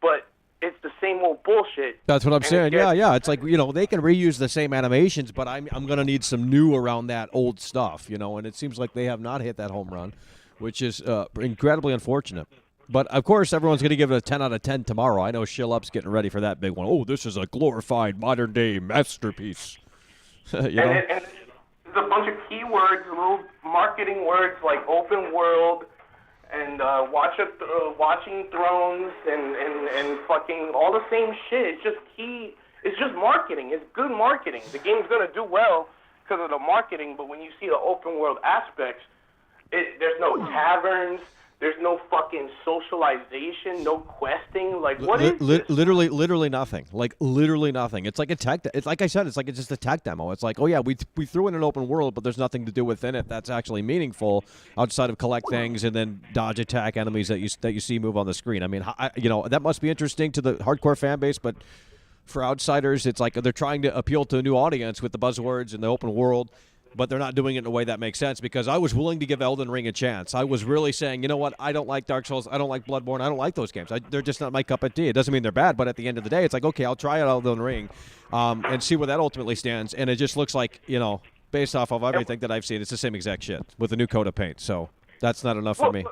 But it's the same old bullshit. That's what I'm saying. Yeah. It's like, they can reuse the same animations, but I'm going to need some new around that old stuff, and it seems like they have not hit that home run, which is incredibly unfortunate. But, of course, everyone's going to give it a 10 out of 10 tomorrow. I know Shill Up's getting ready for that big one. Oh, this is a glorified modern-day masterpiece. And there's a bunch of keywords, little marketing words like open world and watching thrones and fucking all the same shit. It's just marketing. It's good marketing. The game's going to do well because of the marketing, but when you see the open world aspects, there's no taverns. There's no fucking socialization, no questing. Like, what is this? Literally nothing. Like, literally nothing. It's like a tech. It's like I said. It's like it's just a tech demo. It's like, oh yeah, we threw in an open world, but there's nothing to do within it that's actually meaningful outside of collect things and then dodge attack enemies that you see move on the screen. I mean, that must be interesting to the hardcore fan base, but for outsiders, it's like they're trying to appeal to a new audience with the buzzwords and the open world. but they're not doing it in a way that makes sense, because I was willing to give Elden Ring a chance. I was really saying, you know what, I don't like Dark Souls, I don't like Bloodborne, I don't like those games. They're just not my cup of tea. It doesn't mean they're bad, but at the end of the day, it's like, okay, I'll try out Elden Ring and see where that ultimately stands, and it just looks like, you know, based off of everything that I've seen, it's the same exact shit with a new coat of paint, so that's not enough for me.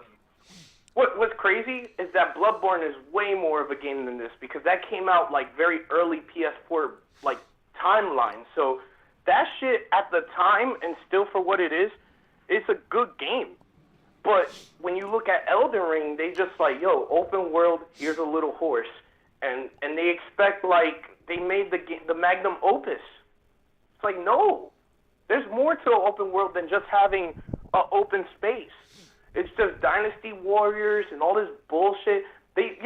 What's crazy is that Bloodborne is way more of a game than this, because that came out like very early PS4 like timeline. So that shit at the time, and still for what it is, it's a good game. But when you look at Elden Ring, they just like, yo, open world, here's a little horse, and they expect like they made the magnum opus. It's like, no, there's more to an open world than just having an open space. It's just Dynasty Warriors and all this bullshit. They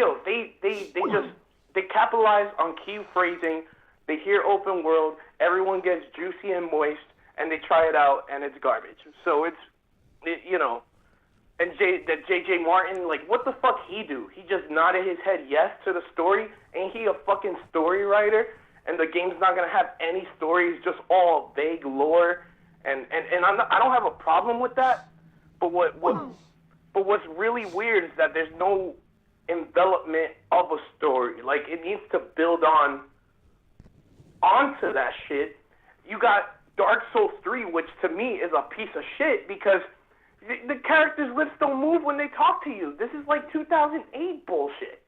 capitalize on key phrasing. They hear open world, everyone gets juicy and moist, and they try it out, and it's garbage. So and J.J. Martin, like, what the fuck he do? He just nodded his head yes to the story. Ain't he a fucking story writer? And the game's not gonna have any stories, just all vague lore. And I don't have a problem with that. But what's really weird is that there's no envelopment of a story. Like, it needs to build onto that shit. You got Dark Souls 3, which to me is a piece of shit, because the characters' lips don't move when they talk to you. This is like 2008 bullshit.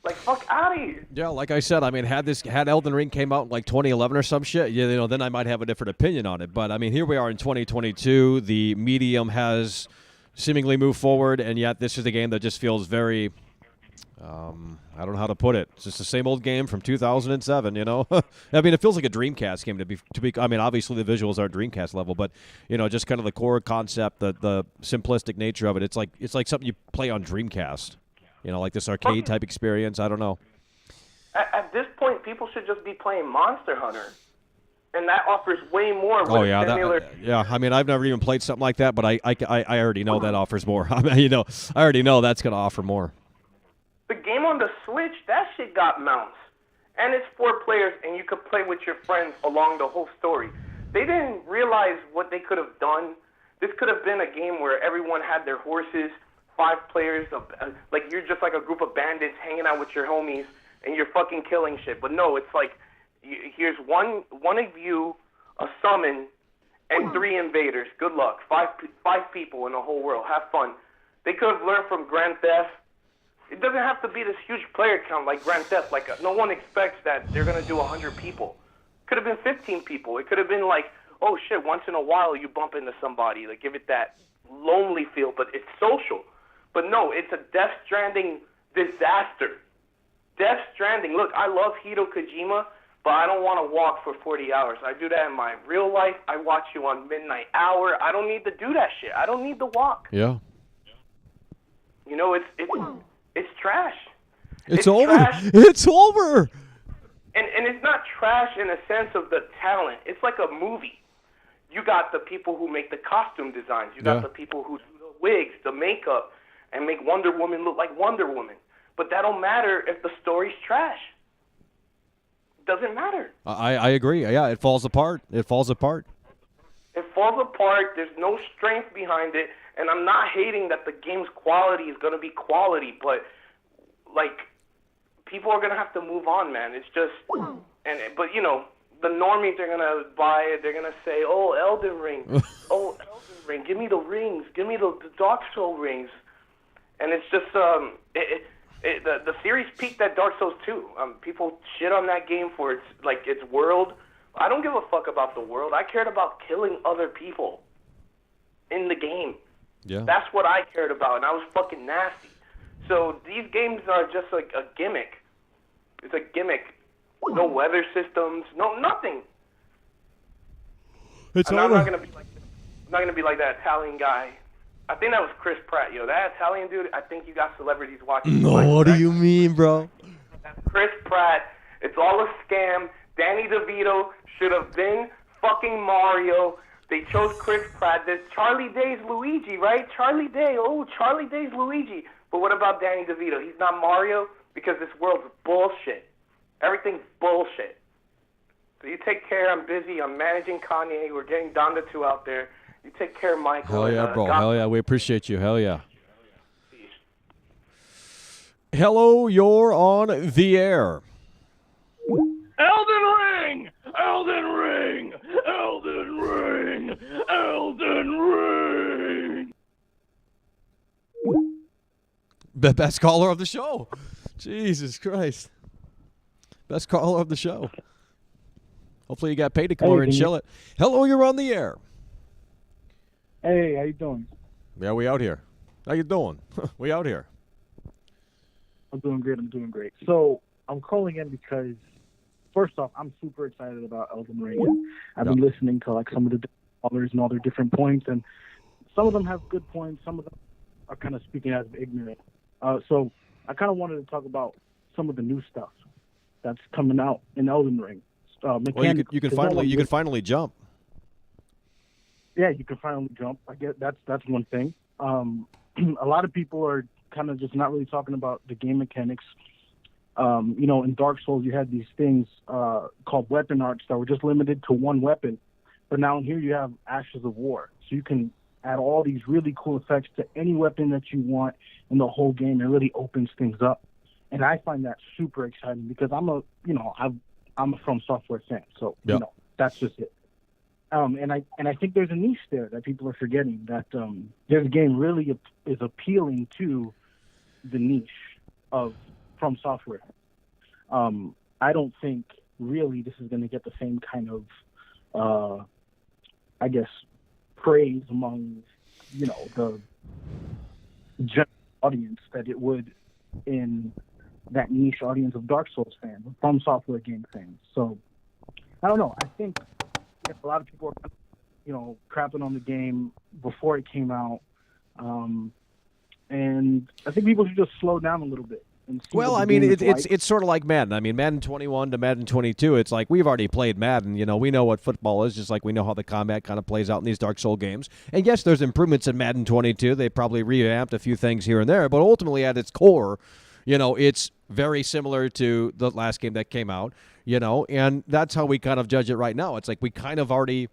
Like, fuck out of here. Yeah, like I said, I mean, had Elden Ring came out in like 2011 or some shit, yeah, you know, then I might have a different opinion on it. But I mean, here we are in 2022. The medium has seemingly moved forward, and yet this is a game that just feels very, I don't know how to put it. It's just the same old game from 2007. You know, I mean, it feels like a Dreamcast game to be. I mean, obviously the visuals are Dreamcast level, but you know, just kind of the core concept, the simplistic nature of it. It's like something you play on Dreamcast. You know, like this arcade type experience. I don't know. At this point, people should just be playing Monster Hunter, and that offers way more. Oh yeah, yeah. I mean, I've never even played something like that, but I already know that offers more. I mean, you know, I already know that's going to offer more. The game on the Switch, that shit got mounts, and it's 4 players, and you could play with your friends along the whole story. They didn't realize what they could have done. This could have been a game where everyone had their horses. 5 players, like you're just like a group of bandits hanging out with your homies, and you're fucking killing shit. But no, it's like here's one of you, a summon, and 3 invaders. Good luck. 5 people in the whole world. Have fun. They could have learned from Grand Theft. It doesn't have to be this huge player count like Grand Theft. Like no one expects that they're gonna do 100 people. Could have been 15 people. It could have been like, oh shit, once in a while you bump into somebody. Like give it that lonely feel, but it's social. But no, it's a Death Stranding disaster. Death Stranding. Look, I love Hideo Kojima, but I don't want to walk for 40 hours. I do that in my real life. I watch you on Midnight Hour. I don't need to do that shit. I don't need to walk. Yeah. You know, it's trash. It's over. Trash. It's over. And it's not trash in a sense of the talent. It's like a movie. You got the people who make the costume designs. You got the people who do the wigs, the makeup, and make Wonder Woman look like Wonder Woman. But that don't matter if the story's trash. Doesn't matter. I agree. Yeah, it falls apart. It falls apart. It falls apart. There's no strength behind it. And I'm not hating that the game's quality is going to be quality, but, like, people are going to have to move on, man. It's just, but, you know, the normies are going to buy it. They're going to say, oh, Elden Ring. Oh, Elden Ring. Give me the rings. Give me the Dark Souls rings. And it's just, the series peaked at Dark Souls 2. People shit on that game for its world. I don't give a fuck about the world. I cared about killing other people in the game. Yeah. That's what I cared about, and I was fucking nasty. So these games are just like a gimmick. It's a gimmick. No weather systems, no nothing. I'm not gonna be like that Italian guy. I think that was Chris Pratt, yo. That Italian dude, I think you got celebrities watching. No, what do you mean, bro? That's Chris Pratt. It's all a scam. Danny DeVito should have been fucking Mario. They chose Chris Pratt. There's Charlie Day's Luigi, right? Charlie Day. Oh, Charlie Day's Luigi. But what about Danny DeVito? He's not Mario because this world's bullshit. Everything's bullshit. So you take care. I'm busy. I'm managing Kanye. We're getting Donda 2 out there. You take care, Michael. Hell yeah, bro. God- Hell yeah. We appreciate you. Hell yeah. Hello, you're on the air. Elden Ring! Elden Ring! Elden Ring! Elden Ring! The best caller of the show. Jesus Christ. Best caller of the show. Hopefully you got paid to come over and chill it. Hello, you're on the air. Hey, how you doing? Yeah, we out here. How you doing? We out here. I'm doing great. So I'm calling in because, first off, I'm super excited about Elden Ring. I've been listening to like some of the callers and all their different points, and some of them have good points. Some of them are kind of speaking as ignorant. So I kind of wanted to talk about some of the new stuff that's coming out in Elden Ring. Well, you can finally jump. Yeah, you can finally jump. I get that's one thing. A lot of people are kind of just not really talking about the game mechanics. In Dark Souls, you had these things called weapon arts that were just limited to one weapon, but now in here you have Ashes of War, so you can add all these really cool effects to any weapon that you want in the whole game. It really opens things up, and I find that super exciting because I'm a From Software fan, so that's just it. And I think there's a niche there that people are forgetting, that this game really is appealing to the niche of From Software. I don't think really this is going to get the same kind of, praise among, the general audience that it would in that niche audience of Dark Souls fans, From Software game fans. So, I don't know. I think a lot of people are, crapping on the game before it came out. And I think people should just slow down a little bit. Well, I mean, it's sort of like Madden. I mean, Madden 21 to Madden 22, it's like we've already played Madden. We know what football is, just like we know how the combat kind of plays out in these Dark Souls games. And yes, there's improvements in Madden 22. They probably revamped a few things here and there, but ultimately at its core, it's very similar to the last game that came out, and that's how we kind of judge it right now. It's like we kind of already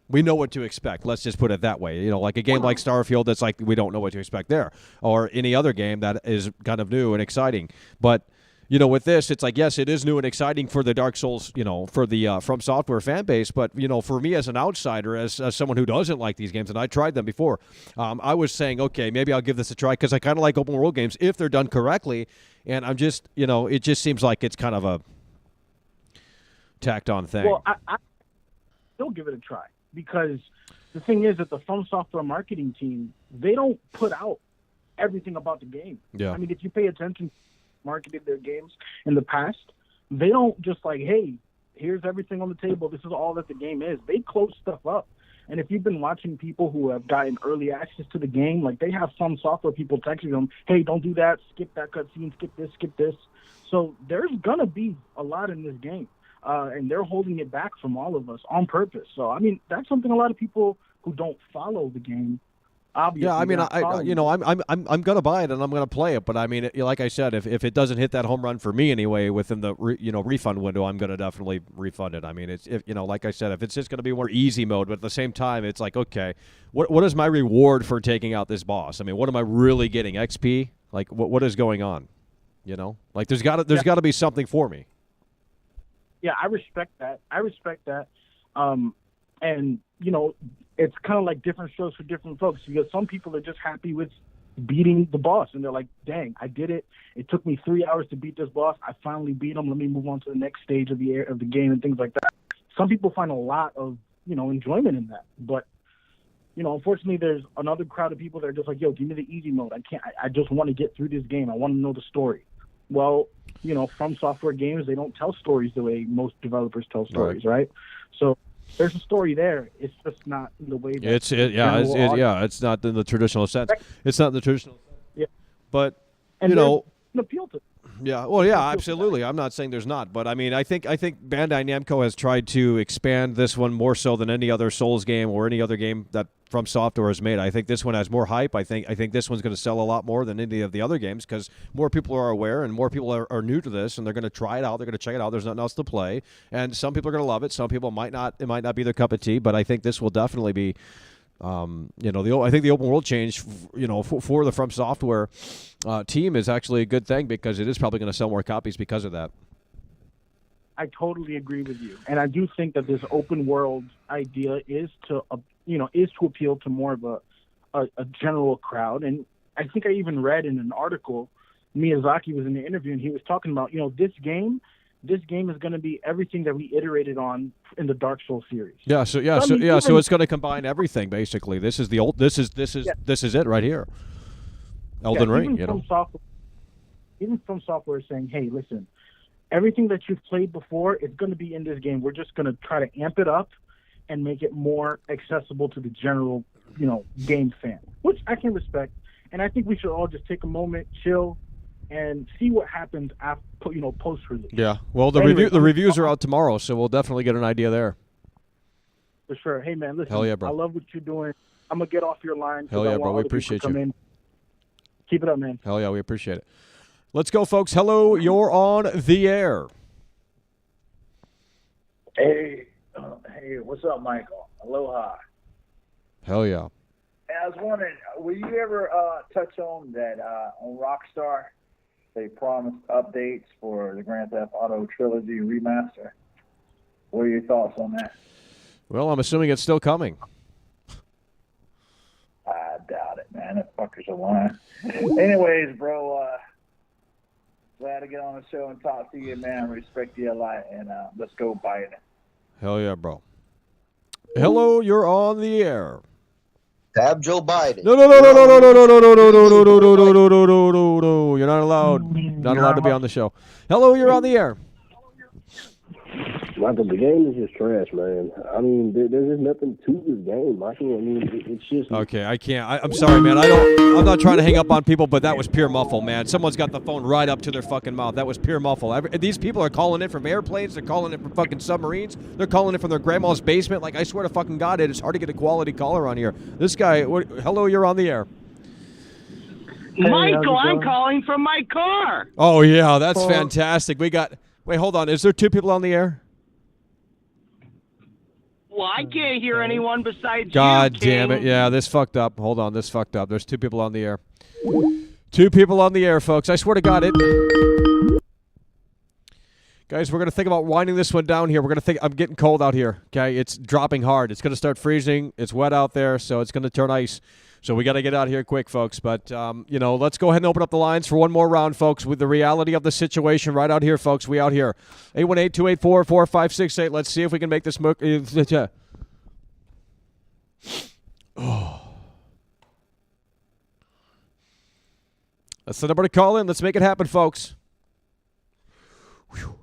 we know what to expect. Let's just put it that way. Like a game like Starfield, that's like we don't know what to expect there, or any other game that is kind of new and exciting. But with this, it's like, yes, it is new and exciting for the Dark Souls, for the From Software fan base. But for me as an outsider, as someone who doesn't like these games, and I tried them before, I was saying, okay, maybe I'll give this a try because I kind of like open world games if they're done correctly. And I'm just, it just seems like it's kind of a tacked on thing. Well, I still give it a try, because the thing is that the From Software marketing team, they don't put out everything about the game. Yeah. I mean, if you pay attention to marketed their games in the past, they don't just like, hey, here's everything on the table, this is all that the game is. They close stuff up. And if you've been watching people who have gotten early access to the game, like they have some software people texting them, hey, don't do that, skip that cutscene, skip this. So there's gonna be a lot in this game. And they're holding it back from all of us on purpose. So, I mean, that's something a lot of people who don't follow the game, obviously. Yeah, I mean, I'm gonna buy it and I'm gonna play it, but I mean, like I said, if it doesn't hit that home run for me anyway within the refund window, I'm gonna definitely refund it. I mean, it's like I said, if it's just gonna be more easy mode, but at the same time, it's like, okay, what is my reward for taking out this boss? I mean, what am I really getting? XP? Like, what is going on? Like there's gotta be something for me. Yeah, I respect that. And, it's kind of like different strokes for different folks, because some people are just happy with beating the boss, and they're like, dang, I did it. It took me 3 hours to beat this boss. I finally beat him. Let me move on to the next stage of the game and things like that. Some people find a lot of, enjoyment in that. But, unfortunately, there's another crowd of people that are just like, yo, give me the easy mode. I just want to get through this game. I want to know the story. Well, From Software games, they don't tell stories the way most developers tell stories, right? So there's a story there. It's just not in the way that it's not in the traditional sense. It's not in the traditional sense. Yeah. But and an appeal to it. Yeah, well, yeah, absolutely. I'm not saying there's not, but I mean, I think Bandai Namco has tried to expand this one more so than any other Souls game or any other game that From Software has made. I think this one has more hype. I think this one's going to sell a lot more than any of the other games because more people are aware and more people are new to this, and they're going to try it out. They're going to check it out. There's nothing else to play, and some people are going to love it. Some people might not. It might not be their cup of tea, but I think this will definitely be. I think the open world change, for the From Software team is actually a good thing because it is probably going to sell more copies because of that. I totally agree with you, and I do think that this open world idea is to appeal to more of a general crowd. And I think I even read in an article, Miyazaki was in the interview, and he was talking about, this game is going to be everything that we iterated on in the Dark Souls series. Yeah, so it's going to combine everything basically. This is it right here. Elden Ring, Even From Software is saying, hey, listen, everything that you've played before is going to be in this game. We're just going to try to amp it up and make it more accessible to the general, game fan, which I can respect. And I think we should all just take a moment, chill, and see what happens after, post-release. Yeah. Well, the reviews are out tomorrow, so we'll definitely get an idea there. For sure. Hey, man, listen. Hell yeah, bro. I love what you're doing. I'm gonna get off your line. Hell yeah, bro. We appreciate you. Keep it up, man. Hell yeah, we appreciate it. Let's go, folks. Hello, you're on the air. Hey, what's up, Michael? Aloha. Hell yeah. Hey, I was wondering, will you ever touch on that on Rockstar? They promised updates for the Grand Theft Auto Trilogy remaster. What are your thoughts on that? Well, I'm assuming it's still coming. I doubt it, man. That fuckers are lying. Anyways, bro, glad to get on the show and talk to you, man. Respect you a lot, and let's go Biden. Hell yeah, bro. Hello, you're on the air. Tab Joe Biden. No. You're not allowed. Not allowed to be on the show. Hello, you're on the air. Michael, the game is just trash, man. I mean, there's just nothing to this game, Michael. I mean, it's just... Okay, I can't. I'm sorry, man. I'm not trying to hang up on people, but that was pure muffle, man. Someone's got the phone right up to their fucking mouth. That was pure muffle. These people are calling in from airplanes. They're calling in from fucking submarines. They're calling in from their grandma's basement. Like, I swear to fucking God, it's hard to get a quality caller on here. This guy, hello, you're on the air. Hey, Michael, I'm calling from my car. Oh, yeah, that's fantastic. Wait, hold on. Is there two people on the air? Well, I can't hear anyone besides God you, damn it. King. Yeah, this fucked up. Hold on, this fucked up. There's two people on the air. Two people on the air, folks. I swear to God, Guys, we're going to think about winding this one down here. We're going to think, I'm getting cold out here, okay? It's dropping hard. It's going to start freezing. It's wet out there, so it's going to turn ice. So we got to get out of here quick, folks. But, let's go ahead and open up the lines for one more round, folks, with the reality of the situation right out here, folks. We out here. 818-284-4568. Let's see if we can make this That's the number to call in. Let's make it happen, folks. Whew.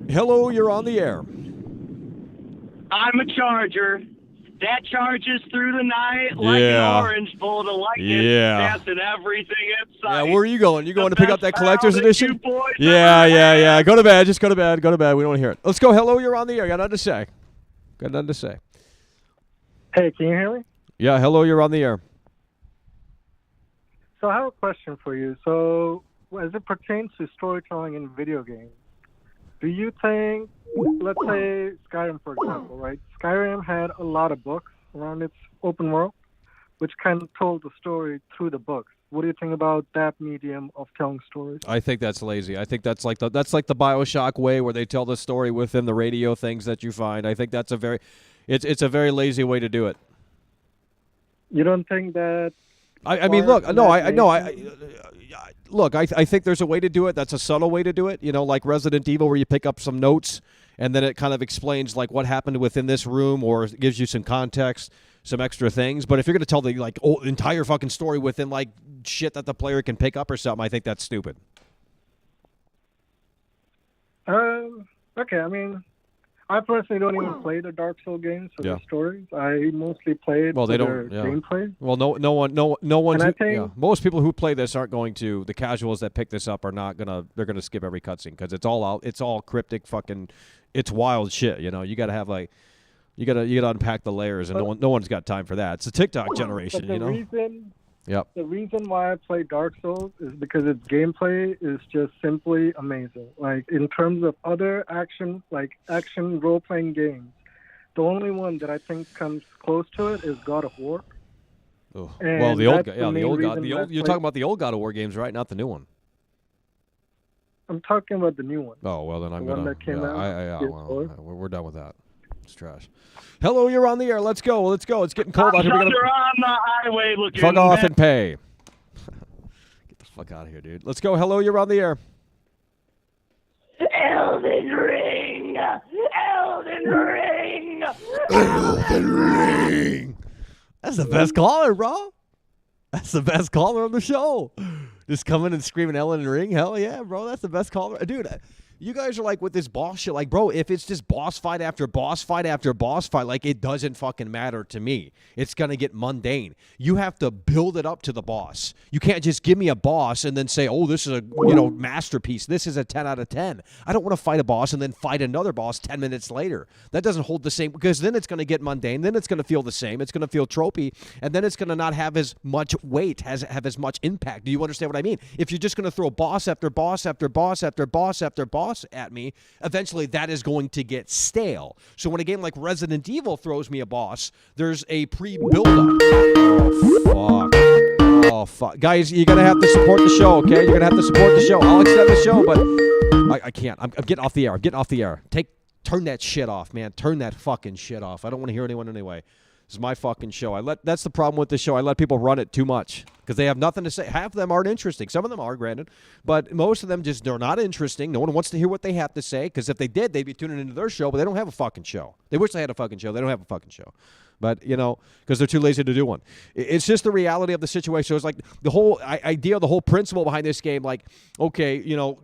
Hello, you're on the air. I'm a charger. That charges through the night like an orange bolt of lightning. Yeah. Passing everything inside. Yeah, where are you going? You going to pick up that collector's edition? Yeah. Go to bed. Just go to bed. Go to bed. We don't want to hear it. Let's go. Hello, you're on the air. Got nothing to say. Hey, can you hear me? Yeah, hello, you're on the air. So I have a question for you. So as it pertains to storytelling in video games, do you think, let's say Skyrim, for example, right? Skyrim had a lot of books around its open world, which kind of told the story through the books. What do you think about that medium of telling stories? I think that's lazy. I think that's like the BioShock way where they tell the story within the radio things that you find. I think that's it's a very lazy way to do it. You don't think that? Look, I think there's a way to do it. That's a subtle way to do it. Like Resident Evil, where you pick up some notes and then it kind of explains like what happened within this room, or gives you some context, some extra things. But if you're going to tell the entire fucking story within like shit that the player can pick up or something, I think that's stupid. Okay. I mean, I personally don't even play the Dark Souls games for the stories. I mostly play it for their gameplay. Well, no one. And I think, most people who play this aren't going to. The casuals that pick this up are not gonna. They're gonna skip every cutscene because it's all out. It's all cryptic fucking it's wild shit. You know, you got to have like, you got to unpack the layers, and no one's got time for that. It's a TikTok generation, But you know. The reason why I play Dark Souls is because its gameplay is just simply amazing. Like, in terms of other action role-playing games, the only one that I think comes close to it is God of War. Oh. And Well, the old, that's yeah, the the old main God. reason You're talking about the old God of War games, right? Not the new one. I'm talking about the new one. Oh well, then I'm the gonna. one that came out. Well, we're done with that. It's trash. Hello, you're on the air. Let's go. Let's go. It's getting cold out here. You're on the highway looking. Fuck off and pay. Get the fuck out of here, dude. Let's go. Hello, you're on the air. Elden Ring! Elden Ring! Elden Ring! That's the best caller, bro. That's the best caller on the show. Just coming and screaming Elden Ring. Hell yeah, bro. That's the best caller. Dude, you guys are like with this boss shit. Like, bro, if it's just boss fight after boss fight after boss fight, like, it doesn't fucking matter to me. It's going to get mundane. You have to build it up to the boss. You can't just give me a boss and then say, oh, this is a masterpiece. This is a 10 out of 10. I don't want to fight a boss and then fight another boss 10 minutes later. That doesn't hold the same, because then it's going to get mundane. Then it's going to feel the same. It's going to feel tropey. And then it's going to not have as much weight, have as much impact. Do you understand what I mean? If you're just going to throw boss after boss after boss after boss after boss at me, eventually that is going to get stale. So when a game like Resident Evil throws me a boss, there's a pre-build-up. Oh, fuck. Guys, you're going to have to support the show, okay? You're going to have to support the show. I'll extend the show, but I can't. I'm getting off the air. I'm getting off the air. Turn that shit off, man. Turn that fucking shit off. I don't want to hear anyone anyway. This is my fucking show. That's the problem with this show. I let people run it too much because they have nothing to say. Half of them aren't interesting. Some of them are, granted, but most of them they're not interesting. No one wants to hear what they have to say, because if they did, they'd be tuning into their show, but they don't have a fucking show. They wish they had a fucking show. They don't have a fucking show. But, because they're too lazy to do one. It's just the reality of the situation. So it's like the whole idea, the whole principle behind this game, like, okay,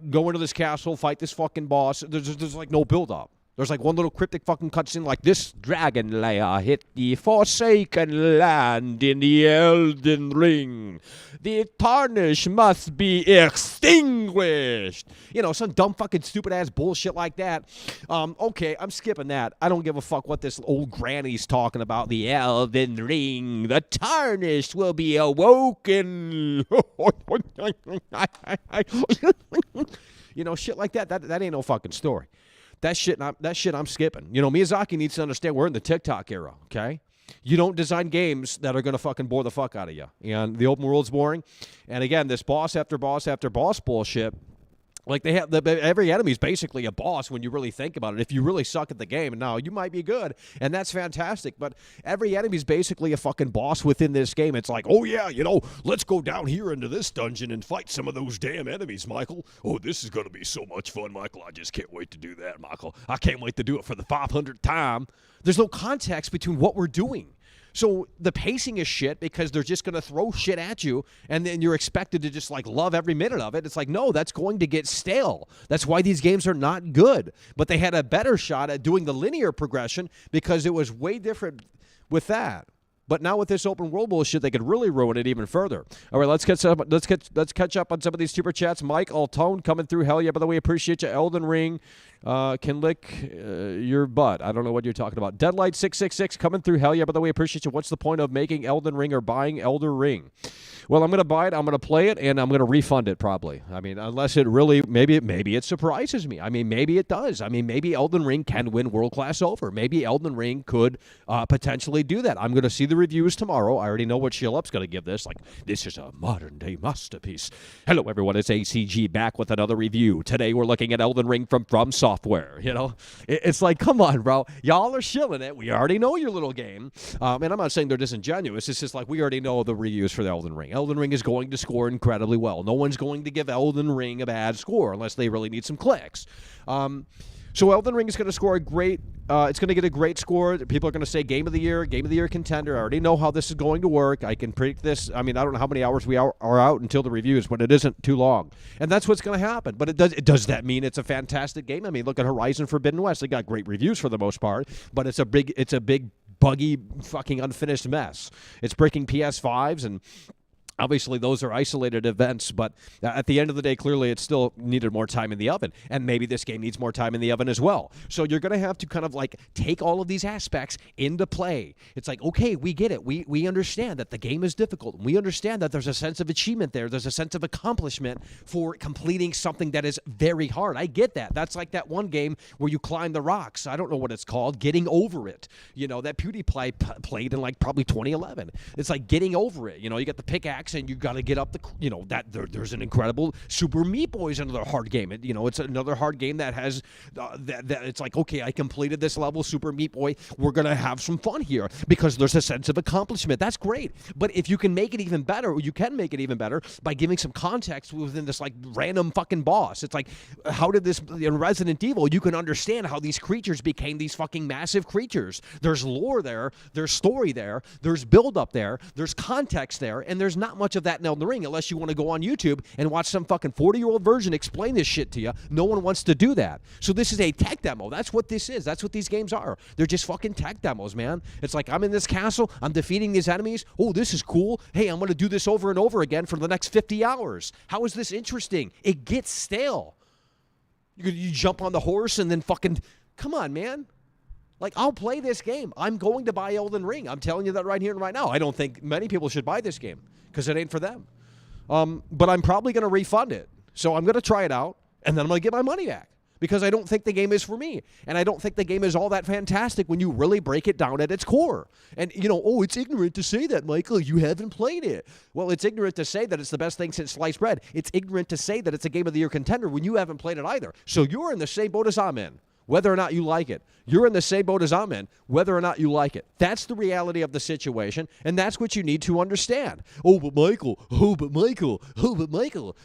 go into this castle, fight this fucking boss. There's like no build-up. There's like one little cryptic fucking cutscene like, this dragon lair hit the forsaken land in the Elden Ring. The tarnish must be extinguished. Some dumb fucking stupid ass bullshit like that. Okay, I'm skipping that. I don't give a fuck what this old granny's talking about. The Elden Ring. The tarnished will be awoken. Shit like that. That ain't no fucking story. That shit I'm skipping. Miyazaki needs to understand we're in the TikTok era, okay? You don't design games that are going to fucking bore the fuck out of you. And the open world's boring. And again, this boss after boss after boss bullshit, like they have every enemy is basically a boss when you really think about it. If you really suck at the game, and now you might be good, and that's fantastic, but every enemy is basically a fucking boss within this game. It's like, oh yeah, let's go down here into this dungeon and fight some of those damn enemies, Michael. Oh, this is going to be so much fun, Michael. I just can't wait to do that, Michael. I can't wait to do it for the 500th time. There's no context between what we're doing. So the pacing is shit because they're just going to throw shit at you, and then you're expected to just like love every minute of it. It's like, no, that's going to get stale. That's why these games are not good. But they had a better shot at doing the linear progression because it was way different with that. But now with this open world bullshit, they could really ruin it even further. All right, let's catch up on some of these super chats. Mike Altone coming through. Hell yeah, by the way, appreciate you. Elden Ring can lick your butt. I don't know what you're talking about. Deadlight 666 coming through. Hell yeah, by the way, appreciate you. What's the point of making Elden Ring or buying Elden Ring? Well, I'm going to buy it, I'm going to play it, and I'm going to refund it probably. I mean, unless it really, maybe it surprises me. I mean, maybe it does. I mean, maybe Elden Ring can win World Class over. Maybe Elden Ring could potentially do that. I'm going to see the reviews tomorrow. I already know what Shillup's going to give this. Like, this is a modern-day masterpiece. Hello, everyone. It's ACG back with another review. Today, we're looking at Elden Ring from Software. It's like, come on, bro. Y'all are shilling it. We already know your little game. And I'm not saying they're disingenuous. It's just like we already know the reviews for the Elden Ring. Elden Ring is going to score incredibly well. No one's going to give Elden Ring a bad score unless they really need some clicks. So Elden Ring is going to score a great, it's going to get a great score. People are going to say game of the year contender. I already know how this is going to work. I can predict this. I mean, I don't know how many hours we are out until the reviews, but it isn't too long. And that's what's going to happen. But does that mean it's a fantastic game? I mean, look at Horizon Forbidden West. They got great reviews for the most part, but it's a big buggy, fucking unfinished mess. It's breaking PS5s and Obviously, those are isolated events, but at the end of the day, clearly it still needed more time in the oven. And maybe this game needs more time in the oven as well. So you're going to have to kind of like take all of these aspects into play. It's like, okay, we get it. We understand that the game is difficult. We understand that there's a sense of achievement there. There's a sense of accomplishment for completing something that is very hard. I get that. That's like that one game where you climb the rocks. I don't know what it's called. Getting over it. You know, that PewDiePie played in like probably 2011. It's like getting over it. You know, you got the pickaxe and you got to get up the, you know, that there's an incredible Super Meat Boy is another hard game. It's another hard game that has that it's like, okay, I completed this level, Super Meat Boy. We're going to have some fun here because there's a sense of accomplishment. That's great. But if you can make it even better, you can make it even better by giving some context within this like random fucking boss. It's like, how did this, in Resident Evil, you can understand how these creatures became these fucking massive creatures. There's lore there, there's story there, there's build up there, there's context there, and there's not much of that in Elden Ring unless you want to go on YouTube and watch some fucking 40-year-old version explain this shit to you. No one wants to do that. So this is a tech demo. That's what this is. That's what these games are. They're just fucking tech demos, man. It's like, I'm in this castle, I'm defeating these enemies. Oh, this is cool. Hey, I'm going to do this over and over again for the next 50 hours. How is this interesting? It gets stale. You jump on the horse and then fucking, come on, man. Like, I'll play this game. I'm going to buy Elden Ring. I'm telling you that right here and right now. I don't think many people should buy this game because it ain't for them. But I'm probably going to refund it. So I'm going to try it out, and then I'm going to get my money back because I don't think the game is for me. And I don't think the game is all that fantastic when you really break it down at its core. And, you know, oh, it's ignorant to say that, Michael. You haven't played it. Well, it's ignorant to say that it's the best thing since sliced bread. It's ignorant to say that it's a Game of the Year contender when you haven't played it either. So you're in the same boat as I'm in, whether or not you like it. You're in the same boat as I'm in, whether or not you like it. That's the reality of the situation, and that's what you need to understand. Oh, but Michael,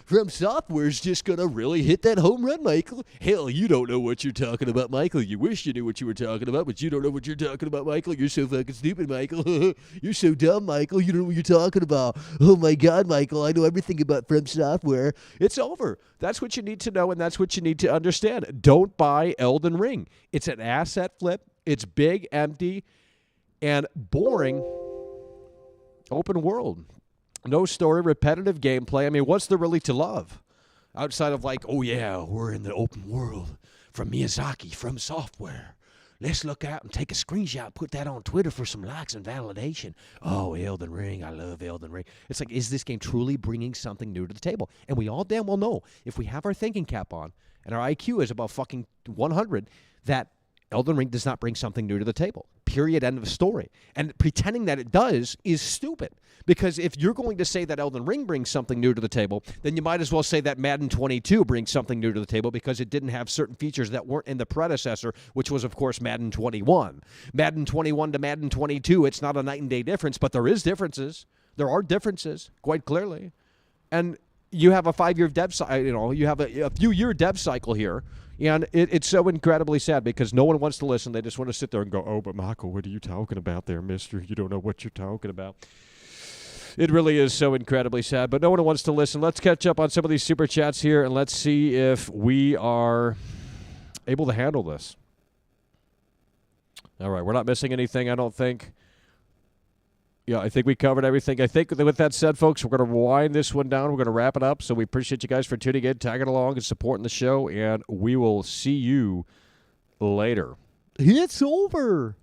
From Software's just going to really hit that home run, Michael. Hell, you don't know what you're talking about, Michael. You wish you knew what you were talking about, but you don't know what you're talking about, Michael. You're so fucking stupid, Michael. You're so dumb, Michael. You don't know what you're talking about. Oh, my God, Michael, I know everything about From Software. It's over. That's what you need to know, and that's what you need to understand. Don't buy Elden Ring. It's an asset flip. It's big, empty, and boring. Open world. No story, repetitive gameplay. I mean, what's there really to love? Outside of like, oh yeah, we're in the open world from Miyazaki, From Software. Let's look out and take a screenshot, put that on Twitter for some likes and validation. Oh, Elden Ring, I love Elden Ring. It's like, is this game truly bringing something new to the table? And we all damn well know, if we have our thinking cap on and our IQ is about fucking 100, that Elden Ring does not bring something new to the table. Period. End of story. And pretending that it does is stupid. Because if you're going to say that Elden Ring brings something new to the table, then you might as well say that Madden 22 brings something new to the table because it didn't have certain features that weren't in the predecessor, which was, of course, Madden 21. Madden 21 to Madden 22, it's not a night and day difference, but there is differences. There are differences, quite clearly. And you have a 5-year dev cycle, you have a few-year dev cycle here, and it's so incredibly sad because no one wants to listen. They just want to sit there and go, oh, but Michael, what are you talking about there, mister? You don't know what you're talking about. It really is so incredibly sad, but no one wants to listen. Let's catch up on some of these super chats here, and let's see if we are able to handle this. All right, we're not missing anything, I don't think. Yeah, I think we covered everything. I think with that said, folks, we're going to wind this one down. We're going to wrap it up. So we appreciate you guys for tuning in, tagging along, and supporting the show. And we will see you later. It's over.